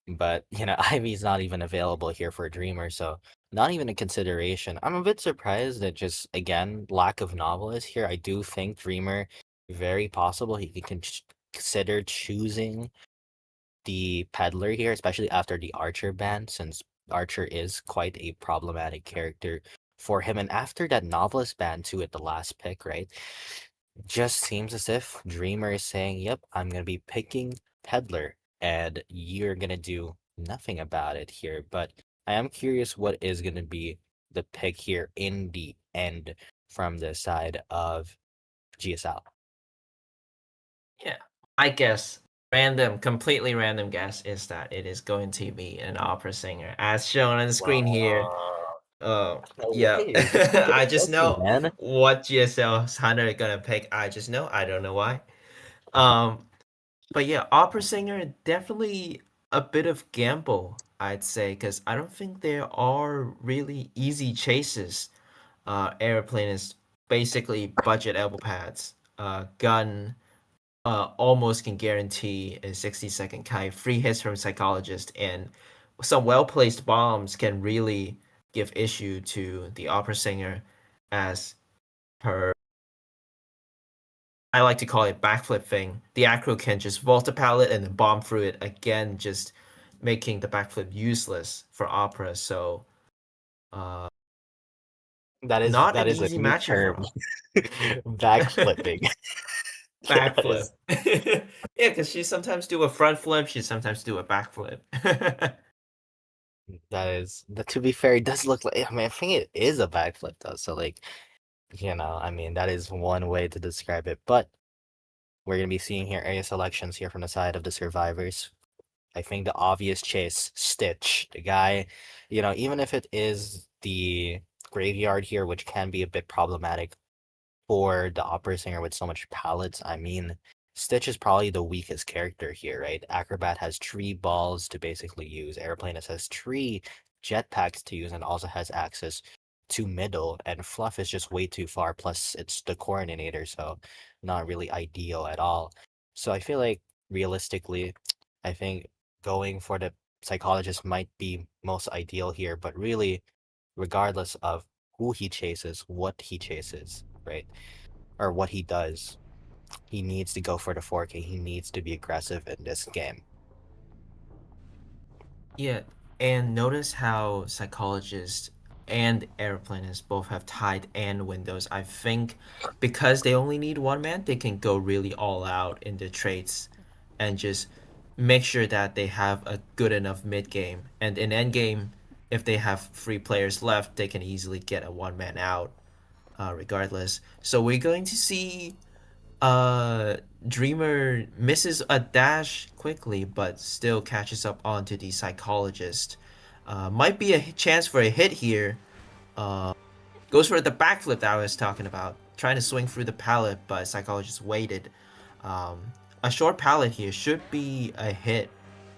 Speaker 2: But Ivy's not even available here for Dreamer, so not even a consideration. I'm a bit surprised that just again, lack of novelist here. I do think Dreamer very possible he could consider choosing the peddler here, especially after the Archer ban, since Archer is quite a problematic character for him. And after that novelist ban too at the last pick, right? Just seems as if Dreamer is saying, yep, I'm gonna be picking peddler, and you're gonna do nothing about it here. But I am curious what is gonna be the pick here in the end from the side of GSL.
Speaker 1: Yeah, I guess completely random guess is that it is going to be an opera singer, as shown on the screen here.
Speaker 2: Wow. No
Speaker 1: Yeah,
Speaker 2: way.
Speaker 1: I just
Speaker 2: Lucky,
Speaker 1: know
Speaker 2: man.
Speaker 1: what GSL Hunter are gonna pick. I just know. I don't know why. Um, but yeah, opera singer definitely a bit of gamble, I'd say, because I don't think there are really easy chases. Airplane is basically budget elbow pads. Gun almost can guarantee a 60-second kite. Free hits from psychologist and some well placed bombs can really give issue to the opera singer, as per I like to call it backflip thing. The acro can just vault a pallet and then bomb through it again, just making the backflip useless for opera. So uh,
Speaker 2: That is
Speaker 1: not
Speaker 2: that
Speaker 1: an
Speaker 2: is a
Speaker 1: easy
Speaker 2: new
Speaker 1: matchup
Speaker 2: term.
Speaker 1: for
Speaker 2: Backflipping. That
Speaker 1: backflip.
Speaker 2: is
Speaker 1: Yeah, because she sometimes do a front flip, she sometimes do a backflip.
Speaker 2: that to be fair, it does look like I mean I think it is a backflip though. So like, I mean that is one way to describe it. But we're gonna be seeing here area selections here from the side of the survivors. I think the obvious chase, Stitch, the guy, even if it is the graveyard here, which can be a bit problematic for the opera singer with so much palettes. I mean, Stitch is probably the weakest character here, right? Acrobat has three balls to basically use. Airplanist has three jetpacks to use and also has access to middle. And Fluff is just way too far. Plus, it's the coordinator, so not really ideal at all. So I feel like realistically, I think going for the psychologist might be most ideal here. But really, regardless of who he chases, what he chases, right? Or what he does. He needs to go for the 4K. He needs to be aggressive in this game.
Speaker 1: Yeah, and notice how psychologists and airplanists both have tied and windows. I think because they only need one man, they can go really all out in the traits and just make sure that they have a good enough mid game. And in end game, if they have three players left, they can easily get a one man out, regardless. So we're going to see uh, Dreamer misses a dash quickly, but still catches up onto the psychologist. Might be a chance for a hit here. Goes for the backflip that I was talking about, trying to swing through the pallet, but psychologist waited. A short pallet here should be a hit.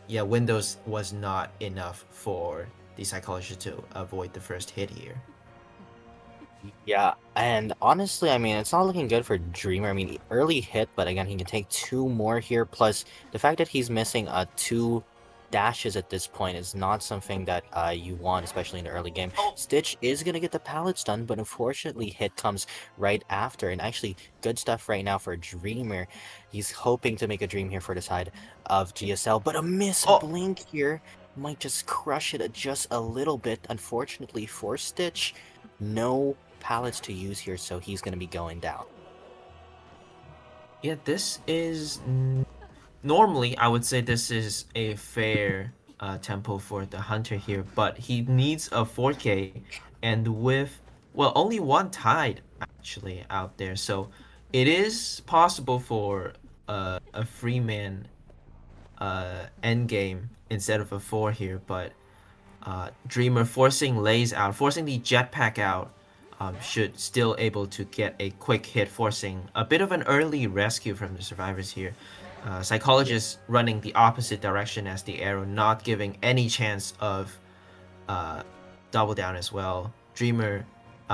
Speaker 1: Yeah, Windows was not enough for the psychologist to avoid the first hit here.
Speaker 2: Yeah, and honestly, I mean, it's not looking good for Dreamer. I mean, early hit, but again, he can take two more here. Plus, the fact that he's missing two dashes at this point is not something that you want, especially in the early game.
Speaker 1: Oh,
Speaker 2: Stitch is gonna get the pallets done, but unfortunately, hit comes right after. And actually, good stuff right now for Dreamer. He's hoping to make a dream here for the side of GSL, but a miss
Speaker 1: oh,
Speaker 2: blink here might just crush it just a little bit. Unfortunately for Stitch, no pallets to use here, so he's going to be going down.
Speaker 1: yeah, this is normally I would say this is a fair tempo for the hunter here, but he needs a 4K, and with well only one tide actually out there, so it is possible for a free man end game instead of a four here, but Dreamer forcing Lays out, forcing the jetpack out, should still able to get a quick hit, forcing a bit of an early rescue from the survivors here.
Speaker 2: Yeah.
Speaker 1: Psychologist running the opposite direction as the arrow, not giving any chance of uh, double down as well. Dreamer,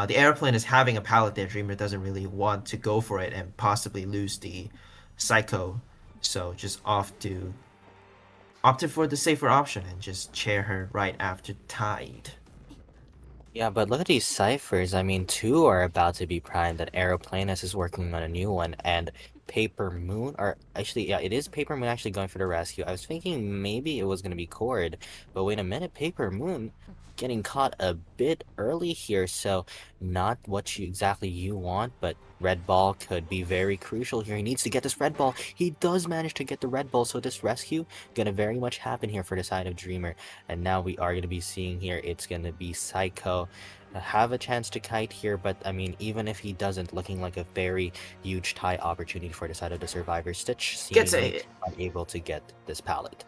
Speaker 1: the airplane is having a pallet there. Dreamer doesn't really want to go for it and possibly lose the psycho, so just off to opted for the safer option and just chair her right after Tide.
Speaker 2: Yeah, but look at these ciphers. I mean, two are about to be primed, and Aeroplanus is working on a new one, and Paper Moon, or actually, yeah, it is Paper Moon actually going for the rescue. I was thinking maybe it was going to be Cord, but wait a minute, Paper Moon getting caught a bit early here, so not what you want, but red ball could be very crucial here. He needs to get this red ball. He does manage to get the red ball, so this rescue gonna very much happen here for the side of Dreamer. And now we are going to be seeing here, it's going to be Psycho have a chance to kite here, but I mean, even if he doesn't, looking like a very huge tie opportunity for the side of the Survivor. Stitch
Speaker 1: Gets
Speaker 2: seemingly
Speaker 1: a
Speaker 2: unable to get this pallet.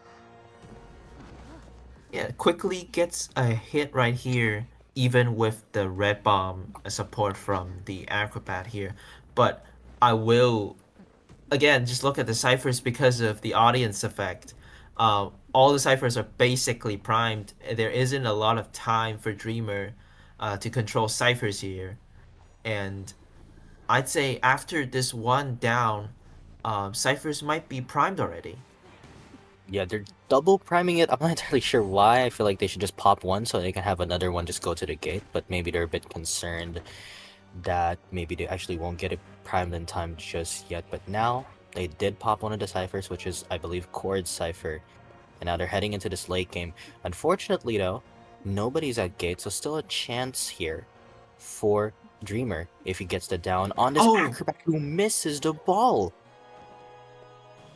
Speaker 1: Yeah, quickly gets a hit right here, even with the red bomb support from the acrobat here. But I will again just look at the ciphers because of the audience effect. All the ciphers are basically primed. There isn't a lot of time for Dreamer to control ciphers here, and I'd say after this one down, ciphers might be primed already.
Speaker 2: Yeah, they're double priming it. I'm not entirely sure why. I feel like they should just pop one so they can have another one just go to the gate, but maybe they're a bit concerned that maybe they actually won't get it primed in time just yet. But now they did pop one of the ciphers, which is, I believe, Chord's cipher. And now they're heading into this late game. Unfortunately, though, nobody's at gate, so still a chance here for Dreamer if he gets the down on this
Speaker 1: Oh,
Speaker 2: acrobat who misses the ball.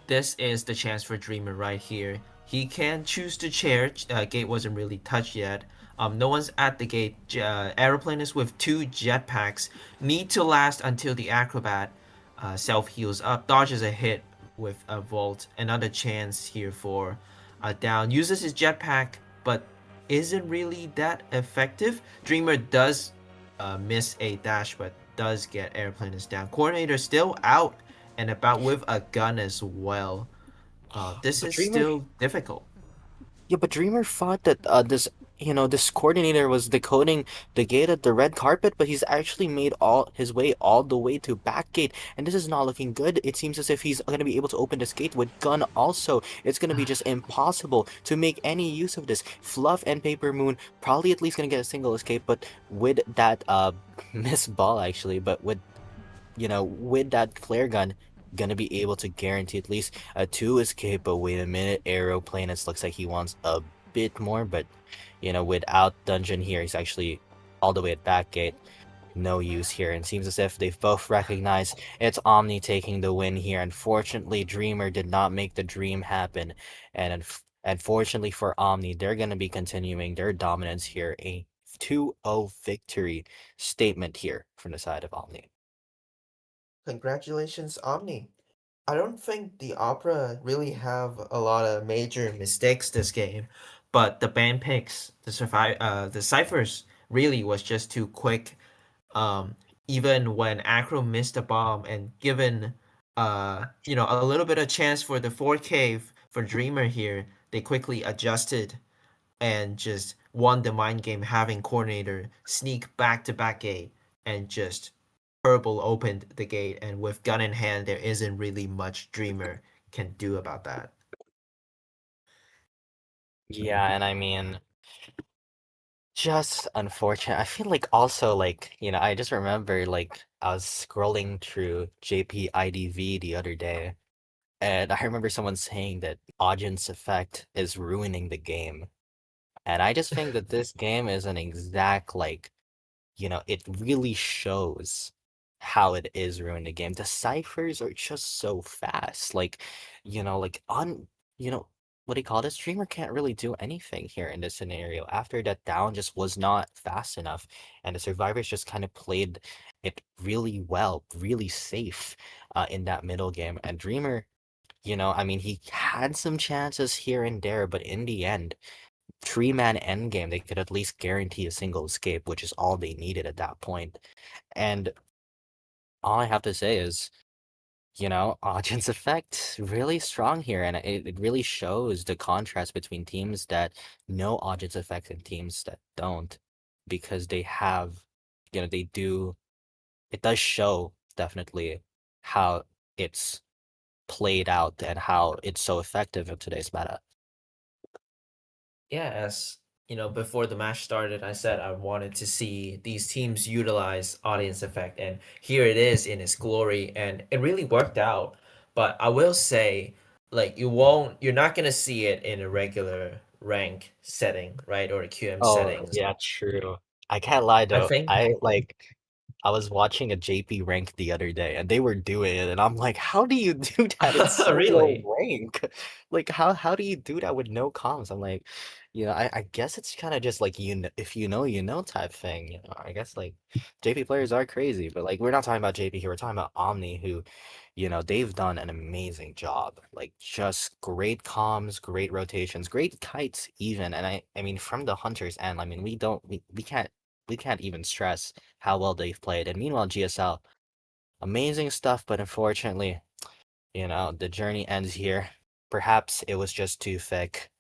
Speaker 1: this is the chance for Dreamer right here. He can choose to chair. Gate wasn't really touched yet. No one's at the gate. Aeroplane is with two jetpacks. Need to last until the acrobat self heals up. Dodges a hit with a vault. Another chance here for a down. Uses his jetpack, but isn't really that effective. Dreamer does miss a dash, but does get Airplaners down. Coordinator still out and about with a gun as well. This
Speaker 2: But
Speaker 1: is
Speaker 2: Dreamer
Speaker 1: still difficult.
Speaker 2: Yeah, but Dreamer thought that this coordinator was decoding the gate at the red carpet, but he's actually made all his way all the way to back gate, and this is not looking good. It seems as if he's going to be able to open this gate with gun also. It's going to be just impossible to make any use of this. Fluff and Paper Moon probably at least going to get a single escape, but with that miss ball actually, but with that flare gun, gonna be able to guarantee at least a two escape. But wait a minute, Aeroplanus looks like he wants a bit more, but without dungeon here, he's actually all the way at back gate. No use here, and seems as if they've both recognized it's Omni taking the win here. Unfortunately, Dreamer did not make the dream happen, and unfortunately for Omni, they're gonna be continuing their dominance here. A 2-0 victory statement here from the side of Omni.
Speaker 1: Congratulations, Omni. I don't think the Opera really have a lot of major mistakes this game, but the band picks, the ciphers really was just too quick. Um, Even when Acro missed a bomb and given a little bit of chance for the 4K for Dreamer here, they quickly adjusted and just won the mind game, having coordinator sneak back to back gate and just Purple opened the gate. And with gun in hand, there isn't really much Dreamer can do about that.
Speaker 2: Yeah, and I mean, just unfortunate. I feel like also like, I just remember like I was scrolling through JPIDV the other day, and I remember someone saying that audience effect is ruining the game. And I just think that this game is an exact like, it really shows how it is ruining the game. The ciphers are just so fast. Like, like you know, what do you call this? Streamer can't really do anything here in this scenario. After that down just was not fast enough, and the survivors just kind of played it really well, really safe, in that middle game. And Dreamer, I mean, he had some chances here and there, but in the end, three-man endgame, they could at least guarantee a single escape, which is all they needed at that point. And all I have to say is, audience effect really strong here, and it really shows the contrast between teams that know audience effect and teams that don't, because they have, they do, it does show definitely how it's played out and how it's so effective in today's meta.
Speaker 1: Yeah, as before the match started, I said I wanted to see these teams utilize audience effect, and here it is in its glory, and it really worked out. But I will say, like, you're not gonna see it in a regular rank setting, right, or a QM
Speaker 2: Oh,
Speaker 1: settings.
Speaker 2: yeah, true. I can't lie
Speaker 1: I
Speaker 2: though.
Speaker 1: think
Speaker 2: I was watching a JP rank the other day and they were doing it and I'm like, how do you do that? It's so low
Speaker 1: really.
Speaker 2: rank. Like how do you do that with no comms? I'm like, I guess it's kind of just like if you know type thing. I guess like JP players are crazy, but like we're not talking about JP here. We're talking about Omni who, they've done an amazing job. Like just great comms, great rotations, great kites even. And I mean from the hunters end, I mean we can't even stress how well they've played. And meanwhile, GSL, amazing stuff, but unfortunately, the journey ends here. Perhaps it was just too thick.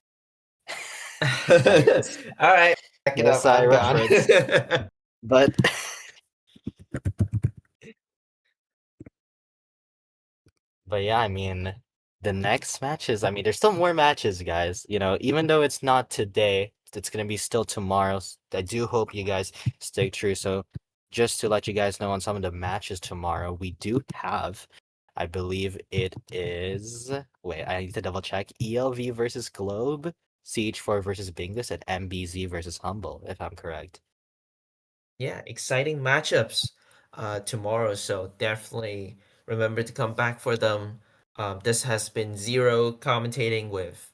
Speaker 2: That's
Speaker 1: All
Speaker 2: just
Speaker 1: right, back it
Speaker 2: no
Speaker 1: up.
Speaker 2: side
Speaker 1: I'm gone.
Speaker 2: reference. But But yeah, I mean, the next matches, I mean, there's still more matches, guys. Even though it's not today, it's gonna be still tomorrow. I do hope you guys stay true. So just to let you guys know on some of the matches tomorrow, we do have, I believe it is, wait, I need to double check. ELV versus Globe, CH4 versus Bingus, and MBZ versus Humble, if I'm correct.
Speaker 1: Yeah, exciting matchups tomorrow, so definitely remember to come back for them. This has been Zero commentating with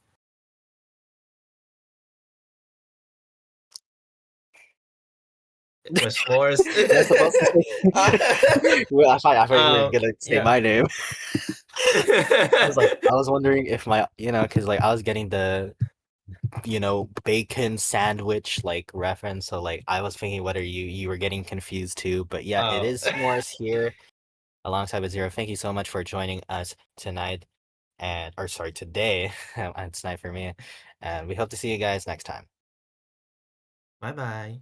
Speaker 1: S'mores.
Speaker 2: Am I supposed to say? Well, I thought you were gonna say
Speaker 1: Yeah.
Speaker 2: my name. I was wondering if because like I was getting the, bacon sandwich like reference. So like I was thinking whether you were getting confused too. But yeah, it
Speaker 1: Oh,
Speaker 2: is Morris here alongside with Zero. Thank you so much for joining us tonight or sorry, today. It's night for me. And we hope to see you guys next time.
Speaker 1: bye bye.